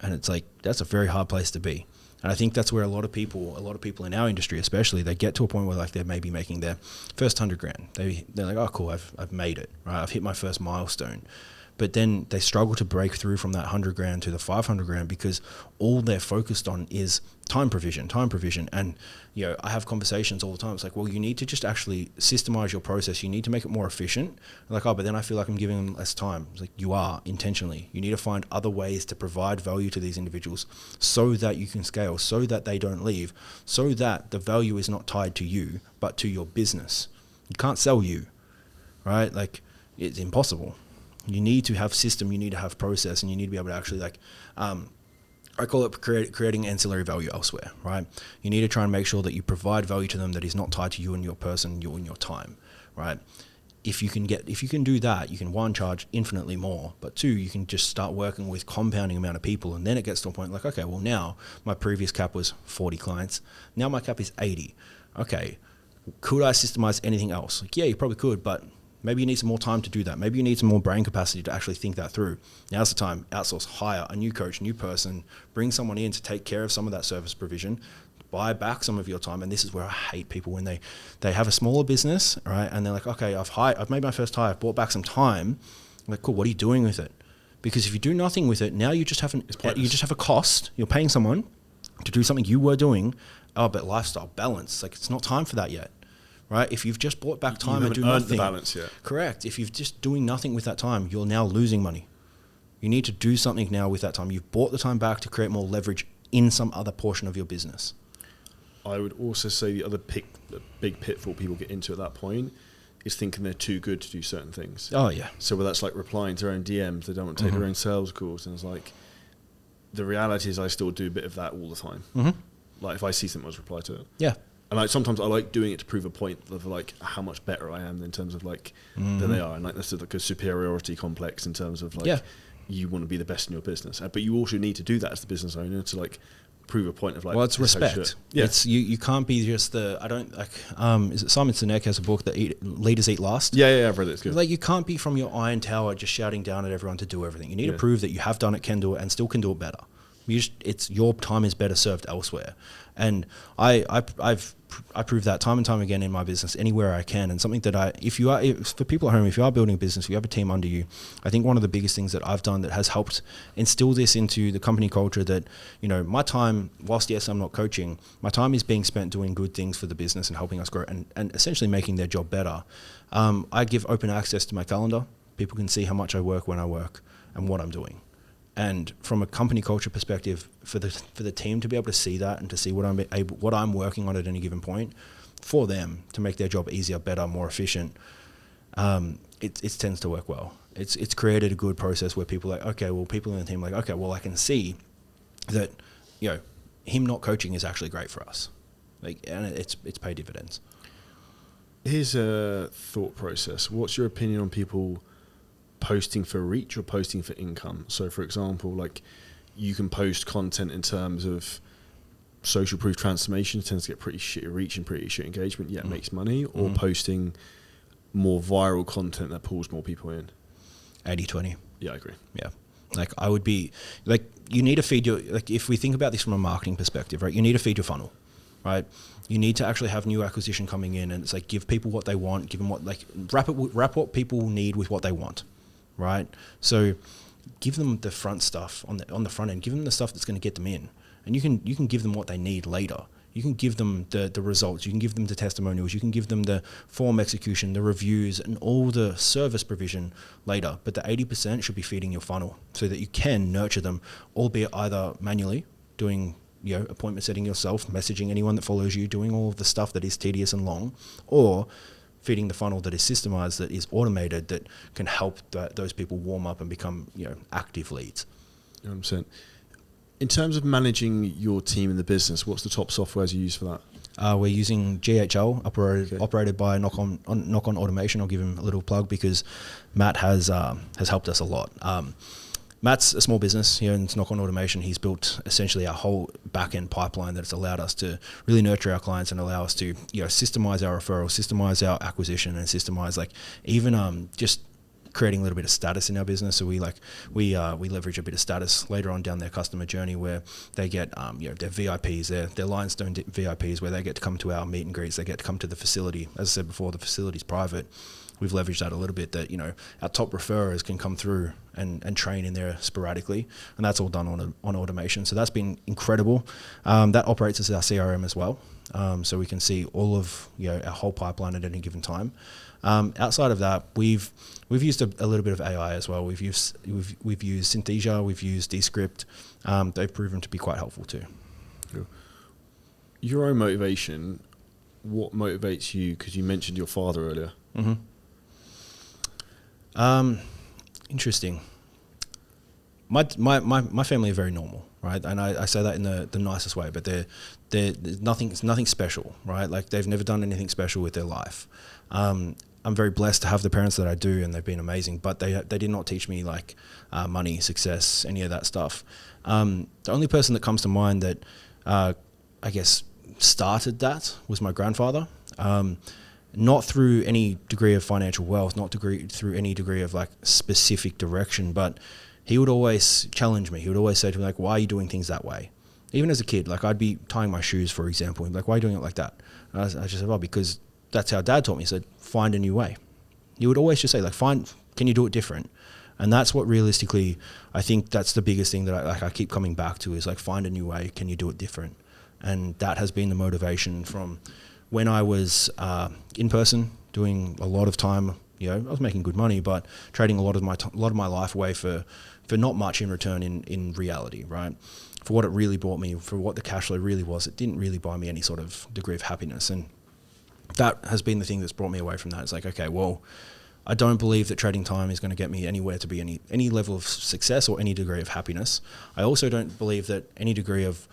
And it's like, that's a very hard place to be. And I think that's where a lot of people in our industry especially, they get to a point where, like, they're maybe making their first $100,000. They're like, oh cool, I've made it, right? I've hit my first milestone. But then they struggle to break through from that $100,000 to the $500,000 because all they're focused on is time provision. And, I have conversations all the time. It's like, well, you need to just actually systemize your process. You need to make it more efficient. Like, oh, but then I feel like I'm giving them less time. It's like, you are intentionally. You need to find other ways to provide value to these individuals so that you can scale, so that they don't leave, so that the value is not tied to you, but to your business. You can't sell you. right? Like, it's impossible. You need to have system, you need to have process, and you need to be able to actually I call it creating ancillary value elsewhere, right? You need to try and make sure that you provide value to them that is not tied to you and your person, you and your time, right? If you can do that, you can, one, charge infinitely more, but two, you can just start working with compounding amount of people, and then it gets to a point like, okay, well, now my previous cap was 40 clients, now my cap is 80. Okay, could I systemize anything else? Like, yeah, you probably could, but maybe you need some more time to do that. Maybe you need some more brain capacity to actually think that through. Now's the time. Outsource, hire a new coach, new person, bring someone in to take care of some of that service provision, buy back some of your time. And this is where I hate people when they have a smaller business, right? And they're like, okay, I've made my first hire, I've bought back some time. I'm like, cool, what are you doing with it? Because if you do nothing with it, now you just have a cost. You're paying someone to do something you were doing. Oh, but lifestyle balance, like, it's not time for that yet. Right? If you've just bought back time and do nothing, the balance yet. Correct. If you've just doing nothing with that time, you're now losing money. You need to do something now with that time. You've bought the time back to create more leverage in some other portion of your business. I would also say the other big pitfall people get into at that point is thinking they're too good to do certain things. Oh yeah. So whether that's like replying to their own DMs, they don't want to take their own sales calls, and it's like, the reality is I still do a bit of that all the time. Like, if I see something, I'll just reply to it. Yeah. And sometimes I like doing it to prove a point of like how much better I am in terms of like than they are, and like that's like a superiority complex in terms of like you want to be the best in your business, but you also need to do that as the business owner to like prove a point of like. Well, it's respect. Yeah, it's you can't be just the is it Simon Sinek has a book that Leaders Eat Last? Yeah, I've read it. It's good. Like, you can't be from your iron tower just shouting down at everyone to do everything. You need to prove that you have done it, can do it, and still can do it better. Your time is better served elsewhere, and I prove that time and time again in my business anywhere I can. And something that for people at home, if you are building a business, if you have a team under you, I think one of the biggest things that I've done that has helped instill this into the company culture, that, you know, my time, whilst yes, I'm not coaching, my time is being spent doing good things for the business and helping us grow and essentially making their job better. I give open access to my calendar. People can see how much I work, when I work, and what I'm doing. And from a company culture perspective, for the team to be able to see that and to see what I'm working on at any given point, for them to make their job easier, better, more efficient, it tends to work well. It's created a good process where people are like, okay, well, people in the team are like, okay, well, I can see that, you know, him not coaching is actually great for us, like, and it's paid dividends. Here's a thought process. What's your opinion on people posting for reach or posting for income? So for example, like, you can post content in terms of social proof transformation, tends to get pretty shit reach and pretty shit engagement, yet makes money, or posting more viral content that pulls more people in. 80-20. Yeah, I agree. Yeah. Like, I would be like, you need to feed your, like, if we think about this from a marketing perspective, right, you need to feed your funnel, right? You need to actually have new acquisition coming in, and it's like, give people what they want, give them what, like, wrap what people need with what they want. Right, so give them the front stuff on the front end. Give them the stuff that's going to get them in, and you can give them what they need later. You can give them the results. You can give them the testimonials. You can give them the form execution, the reviews, and all the service provision later. But the 80% should be feeding your funnel, so that you can nurture them, albeit either manually doing, you know, appointment setting yourself, messaging anyone that follows you, doing all of the stuff that is tedious and long, or feeding the funnel that is systemized, that is automated, that can help those people warm up and become, you know, active leads. 100%. In terms of managing your team in the business, what's the top softwares you use for that? We're using GHL, operated by Knock On Automation. I'll give him a little plug because Matt has helped us a lot. Matt's a small business here in Knock On Automation. He's built essentially our whole back-end pipeline that's allowed us to really nurture our clients and allow us to, you know, systemize our referrals, systemize our acquisition, and systemize, like, even just creating a little bit of status in our business. So we leverage a bit of status later on down their customer journey, where they get you know, their VIPs, their Lionstone VIPs, where they get to come to our meet and greets, they get to come to the facility. As I said before, the facility's private. We've leveraged that a little bit, that, you know, our top referrers can come through and train in there sporadically, and that's all done on automation. So that's been incredible. That operates as our CRM as well, so we can see all of, you know, our whole pipeline at any given time. Outside of that, we've used a little bit of AI as well. We've used Synthesia, we've used Descript. They've proven to be quite helpful too. Cool. Your own motivation, what motivates you? Because you mentioned your father earlier. Interesting. My family are very normal, right? And I say that in the nicest way, but they're nothing special, right? Like they've never done anything special with their life. I'm very blessed to have the parents that I do, and they've been amazing, but they did not teach me like money, success, any of that stuff. The only person that comes to mind that I guess started that was my grandfather. Not through any degree of financial wealth, through any degree of like specific direction, but he would always challenge me. He would always say to me like, why are you doing things that way? Even as a kid, like I'd be tying my shoes, for example. He'd be like, why are you doing it like that? And I just said, well, because that's how Dad taught me. He said, find a new way. He would always just say like, can you do it different? And that's what realistically, I think that's the biggest thing that I keep coming back to is like, find a new way. Can you do it different? And that has been the motivation from when I was in person, doing a lot of time. I was making good money, but trading a lot of my life away for not much in return in reality, right? For what it really brought me, for what the cash flow really was, it didn't really buy me any sort of degree of happiness. And that has been the thing that's brought me away from that. It's like, okay, well, I don't believe that trading time is going to get me anywhere to be any level of success or any degree of happiness. I also don't believe that any degree of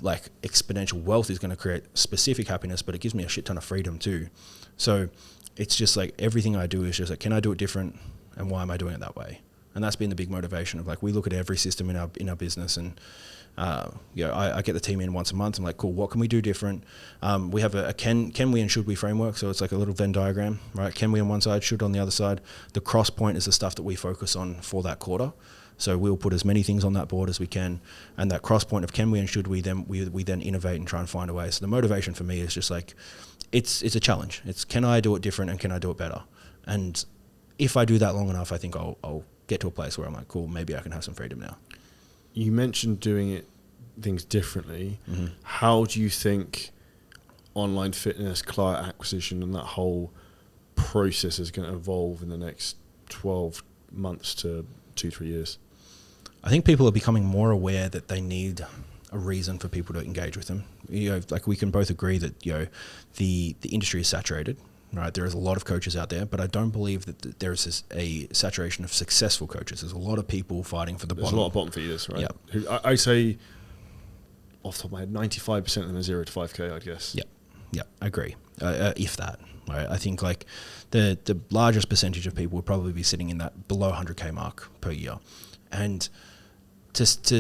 like exponential wealth is going to create specific happiness, but it gives me a shit ton of freedom too. So it's just like everything I do is just like, can I do it different, and why am I doing it that way? And that's been the big motivation of like, we look at every system in our business, and I get the team in once a month. I'm like, cool, what can we do different? We have a can we and should we framework. So it's like a little Venn diagram, right? Can we on one side, should on the other side. The cross point is the stuff that we focus on for that quarter. So we'll put as many things on that board as we can, and that cross point of can we and should we, then we then innovate and try and find a way. So the motivation for me is just like, it's a challenge. It's, can I do it different, and can I do it better? And if I do that long enough, I think I'll get to a place where I'm like, cool, maybe I can have some freedom now. You mentioned doing things differently. Mm-hmm. How do you think online fitness, client acquisition, and that whole process is going to evolve in the next 12 months to 2-3 years? I think people are becoming more aware that they need a reason for people to engage with them. Like we can both agree that the industry is saturated. Right, there is a lot of coaches out there, but I don't believe that there is a saturation of successful coaches. There's a lot of people fighting for the bottom. There's a lot of bottom feeders, right? Yeah. I say, off the top of my head, 95% of them are 0 to 5K, I guess. Yeah, I agree. If that, right? I think like the largest percentage of people would probably be sitting in that below 100K mark per year. And just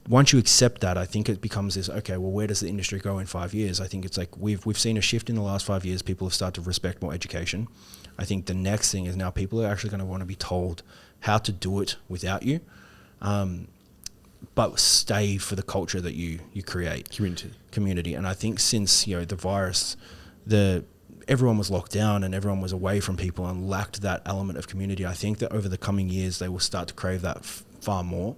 once you accept that, I think it becomes this, okay, well, where does the industry go in 5 years? I think it's like we've seen a shift in the last 5 years. People have started to respect more education. I think the next thing is now people are actually going to want to be told how to do it without you, but stay for the culture that you create. Community. And I think since the virus, everyone was locked down and everyone was away from people and lacked that element of community. I think that over the coming years, they will start to crave that far more.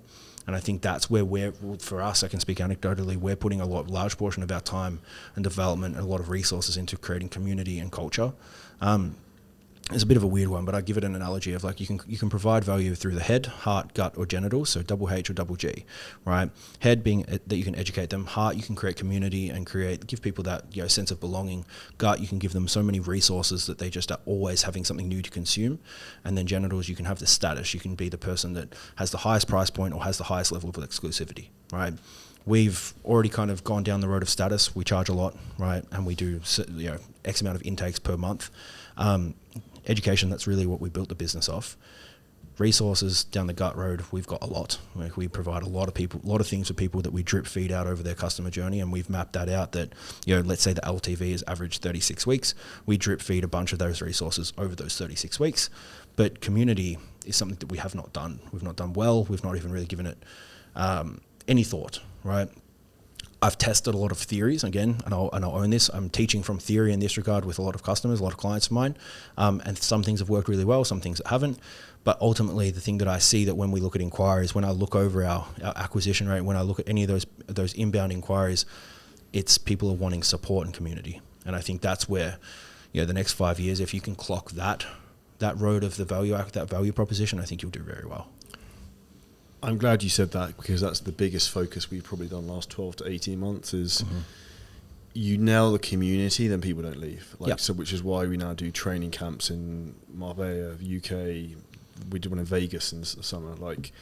And I think that's where for us, I can speak anecdotally, we're putting a large portion of our time and development and a lot of resources into creating community and culture. It's a bit of a weird one, but I give it an analogy of like you can provide value through the head, heart, gut, or genitals, so double H or double G, right? Head being that you can educate them, heart you can create community and give people that sense of belonging. Gut, you can give them so many resources that they just are always having something new to consume, and then genitals, you can have the status. You can be the person that has the highest price point or has the highest level of exclusivity, right? We've already kind of gone down the road of status. We charge a lot, right? And we do X amount of intakes per month. Education, that's really what we built the business off. Resources down the gut road, we've got a lot. Like we provide a lot of things for people that we drip feed out over their customer journey, and we've mapped that out that, let's say the LTV is average 36 weeks. We drip feed a bunch of those resources over those 36 weeks. But community is something that we have not done. We've not done well. We've not even really given it any thought, right? I've tested a lot of theories again, and I'll own this. I'm teaching from theory in this regard with a lot of customers, a lot of clients of mine, and some things have worked really well, some things that haven't. But ultimately, the thing that I see that when we look at inquiries, when I look over our acquisition rate, when I look at any of those inbound inquiries, it's people are wanting support and community. And I think that's where, the next 5 years, if you can clock that road of the value proposition, I think you'll do very well. I'm glad you said that, because that's the biggest focus we've probably done last 12 to 18 months is, you nail the community, then people don't leave. Like, Yep. so, which is why we now do training camps in Marbella, UK. We did one in Vegas in the summer. Like,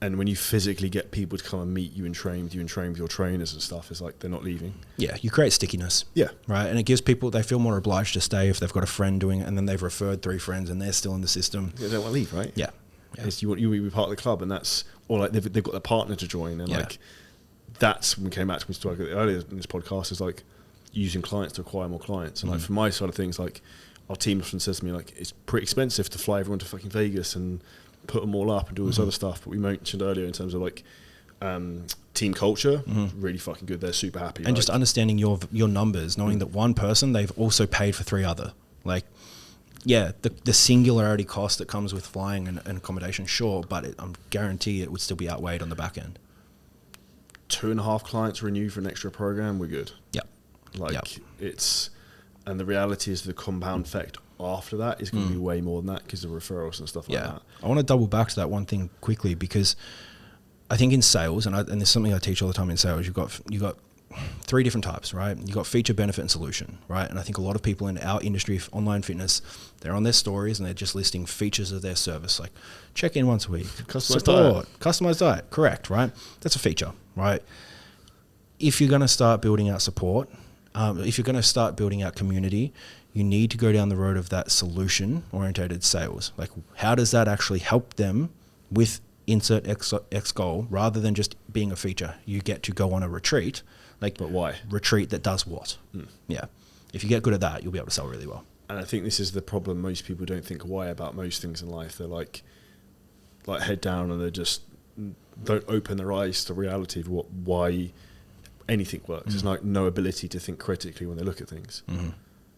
and when you physically get people to come and meet you and train with you and train with your trainers and stuff, it's like they're not leaving. Yeah, you create stickiness. Yeah. Right. And it gives people, they feel more obliged to stay if they've got a friend doing it and then they've referred 3 friends and they're still in the system. They don't want to leave, right? Yeah. Yeah. It's you want you to be part of the club, and that's, or like they've got their partner to join, and Yeah. like that's when we came back to, we spoke earlier in this podcast, is like using clients to acquire more clients. And like from my side of things, like our team often says to me, like, it's pretty expensive to fly everyone to fucking Vegas and put them all up and do all this other stuff. But we mentioned earlier in terms of like team culture, really fucking good. They're super happy. And just understanding your numbers, knowing that one person, they've also paid for 3 other. Like, yeah, the singularity cost that comes with flying and accommodation, sure, but I'm guarantee it would still be outweighed on the back end. 2.5 clients renew for an extra program, we're good. Yep. Like Yep. it's, and the reality is the compound effect after that is going to be way more than that because of referrals and stuff like that. I want to double back to that one thing quickly, because I think in sales, and there's something I teach all the time in sales, you've got 3 different types, right? You've got feature, benefit, and solution, right? And I think a lot of people in our industry, online fitness, they're on their stories and they're just listing features of their service, like check in once a week, Customized support, customized diet, correct, right? That's a feature, right? If you're going to start building out support, if you're going to start building out community, you need to go down the road of that solution-orientated sales. Like, how does that actually help them with insert X goal, rather than just being a feature? You get to go on a retreat. Like, But why? Retreat that does what? Yeah. If you get good at that, you'll be able to sell really well. And I think this is the problem. Most people don't think why about most things in life. They're like head down, and they just don't open their eyes to reality of why anything works. There's like no ability to think critically when they look at things.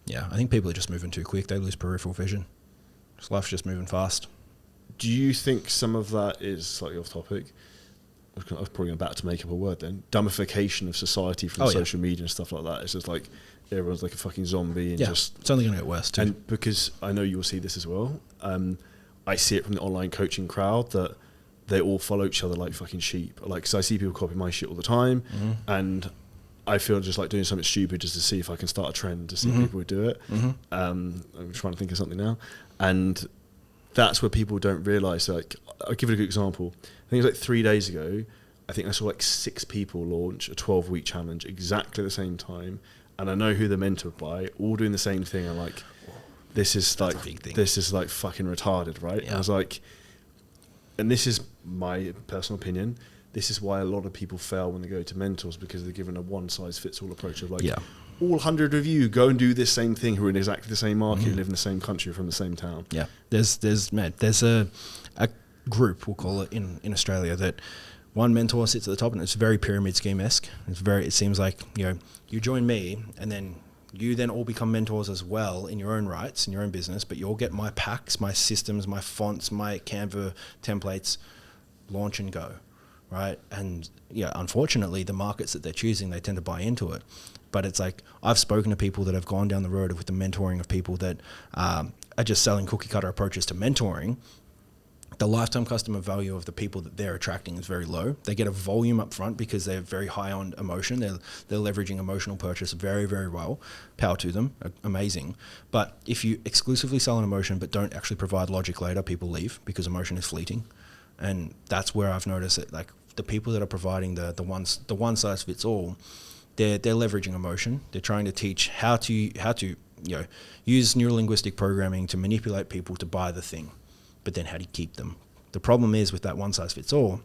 Yeah, I think people are just moving too quick. They lose peripheral vision. Life's just moving fast. Do you think some of that is slightly off topic? I was probably about to make up a word then. Dumbification of society from social media and stuff like that. It's just like everyone's like a fucking zombie and just. It's only going to get worse too. And because I know you'll see this as well, I see it from the online coaching crowd that they all follow each other like fucking sheep. Like, so I see people copy my shit all the time, and I feel just like doing something stupid just to see if I can start a trend to see if people would do it. I'm trying to think of something now, and that's where people don't realise. Like, I'll give it a good example. I think it was like 3 days ago. I think I saw like 6 people launch a 12-week challenge exactly the same time, and I know who they're mentored by, all doing the same thing. I'm like, this is like fucking retarded, right? Yeah. And I was like, and this is my personal opinion, this is why a lot of people fail when they go to mentors, because they're given a one-size-fits-all approach of like, all 100 of you go and do this same thing who are in exactly the same market, who live in the same country, from the same town. Yeah, there's a group, we'll call it, in Australia, that one mentor sits at the top, and it's very pyramid scheme-esque. It seems like, you join me, and then you then all become mentors as well in your own rights, in your own business, but you'll get my packs, my systems, my fonts, my Canva templates, launch and go, right? And unfortunately, the markets that they're choosing, they tend to buy into it. But it's like, I've spoken to people that have gone down the road with the mentoring of people that are just selling cookie cutter approaches to mentoring. The lifetime customer value of the people that they're attracting is very low. They get a volume up front because they're very high on emotion. They're leveraging emotional purchase very, very well. Power to them, amazing. But if you exclusively sell an emotion but don't actually provide logic later, people leave because emotion is fleeting. And that's where I've noticed it. Like, the people that are providing the one size fits all, they're leveraging emotion. They're trying to teach how to use neurolinguistic programming to manipulate people to buy the thing. But then how do you keep them? The problem is with that one size fits all,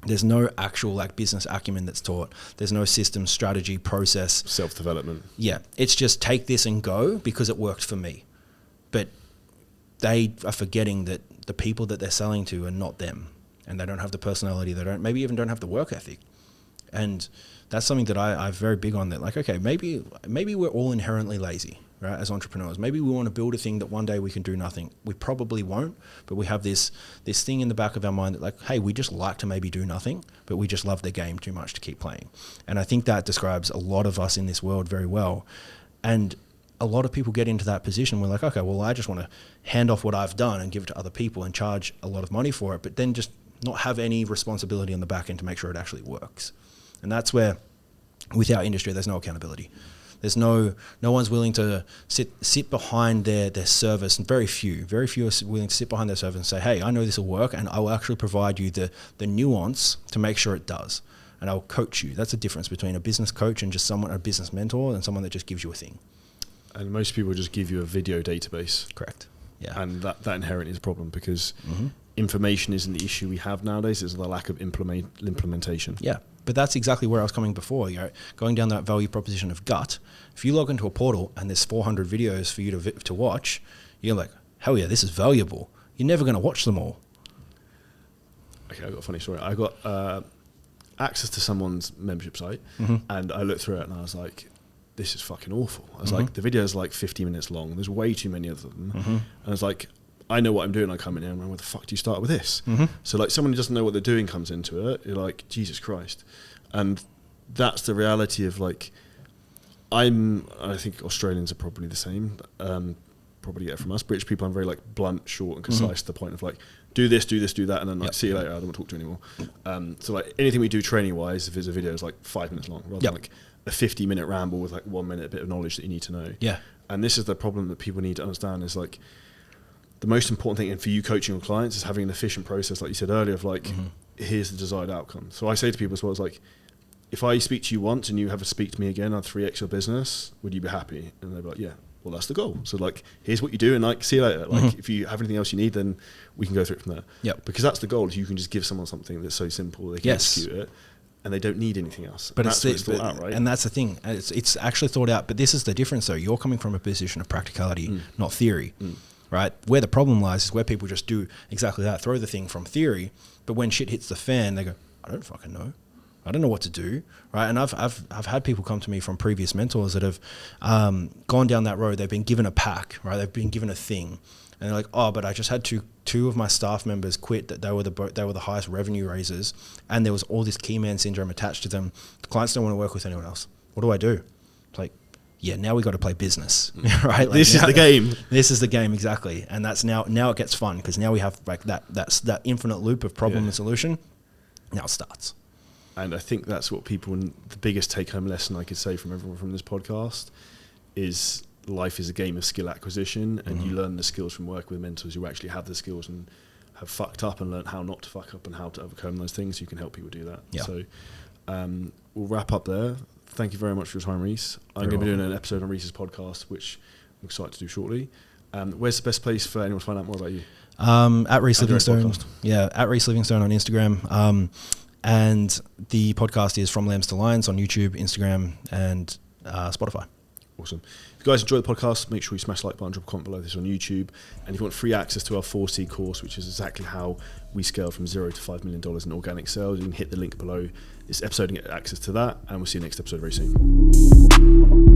there's no actual business acumen that's taught. There's no system, strategy, process. Self-development. Yeah. It's just take this and go because it worked for me. But they are forgetting that the people that they're selling to are not them. And they don't have the personality. They maybe even don't have the work ethic. And that's something that I'm very big on, that like, okay, maybe we're all inherently lazy, right? As entrepreneurs, maybe we want to build a thing that one day we can do nothing. We probably won't, but we have this thing in the back of our mind that like, hey, we just like to maybe do nothing, but we just love the game too much to keep playing. And I think that describes a lot of us in this world very well. And a lot of people get into that position where like, okay, well, I just want to hand off what I've done and give it to other people and charge a lot of money for it, but then just not have any responsibility on the back end to make sure it actually works. And that's where with our industry, there's no accountability. There's no one's willing to sit behind their service, and very few are willing to sit behind their service and say, hey, I know this will work, and I will actually provide you the nuance to make sure it does. And I'll coach you. That's the difference between a business coach and just a business mentor, and someone that just gives you a thing. And most people just give you a video database. Correct. Yeah. And that inherently is a problem, because information isn't the issue we have nowadays, it's the lack of implementation. Yeah. But that's exactly where I was coming before. Going down that value proposition of gut. If you log into a portal and there's 400 videos for you to watch, you're like, hell yeah, this is valuable. You're never going to watch them all. Okay, I've got a funny story. I got access to someone's membership site, and I looked through it and I was like, this is fucking awful. I was like, the video's like 50 minutes long. There's way too many of them. And I was like, I know what I'm doing. I come in here and I'm like, what the fuck do you start with this? So like someone who doesn't know what they're doing comes into it. You're like, Jesus Christ. And that's the reality of like, I think Australians are probably the same. Probably get it from us. British people, I'm very like blunt, short and concise to the point of like, do this, do that. And then like, see you later. I don't want to talk to you anymore. So like anything we do training wise, if it's a video, is like 5 minutes long rather than like a 50-minute ramble with like 1 minute bit of knowledge that you need to know. Yeah. And this is the problem that people need to understand is like, the most important thing, and for you coaching your clients, is having an efficient process, like you said earlier, of like, here's the desired outcome. So I say to people as well, it's like, if I speak to you once and you have to speak to me again on 3x your business, would you be happy? And they'll be like, yeah, well, that's the goal. So like, here's what you do, and like, see you later. Like, if you have anything else you need, then we can go through it from there. Yep. Because that's the goal, is you can just give someone something that's so simple, they can execute it, and they don't need anything else. But it's thought out, right? And that's the thing. It's actually thought out, but this is the difference though. You're coming from a position of practicality, not theory. Right? Where the problem lies is where people just do exactly that, throw the thing from theory, but when shit hits the fan, they go, I don't fucking know. I don't know what to do, right? And I've had people come to me from previous mentors that have gone down that road. They've been given a pack, right? They've been given a thing, and they're like, oh, but I just had two of my staff members quit. That they were the highest revenue raisers, and there was all this key man syndrome attached to them. The clients don't want to work with anyone else. What do I do? It's like, yeah, now we got to play business, right? Like this is the game. This is the game, exactly. And that's now it gets fun, because now we have like that infinite loop of problem and solution. Now it starts. And I think that's what the biggest take-home lesson I could say from everyone from this podcast is life is a game of skill acquisition, and you learn the skills from working with mentors who actually have the skills and have fucked up and learned how not to fuck up and how to overcome those things. You can help people do that. Yeah. So we'll wrap up there. Thank you very much for your time, Rhys. I'm going to be doing an episode on Rhys's podcast, which I'm excited to do shortly. Where's the best place for anyone to find out more about you? At Rhys Livingstone. Yeah, at Rhys Livingstone on Instagram. And the podcast is From Lambs to Lions on YouTube, Instagram, and Spotify. Awesome. If you guys enjoy the podcast, make sure you smash the like button, drop a comment below this on YouTube. And if you want free access to our 4C course, which is exactly how we scaled from $0 to $5 million in organic sales, you can hit the link below this episode and get access to that. And we'll see you next episode very soon.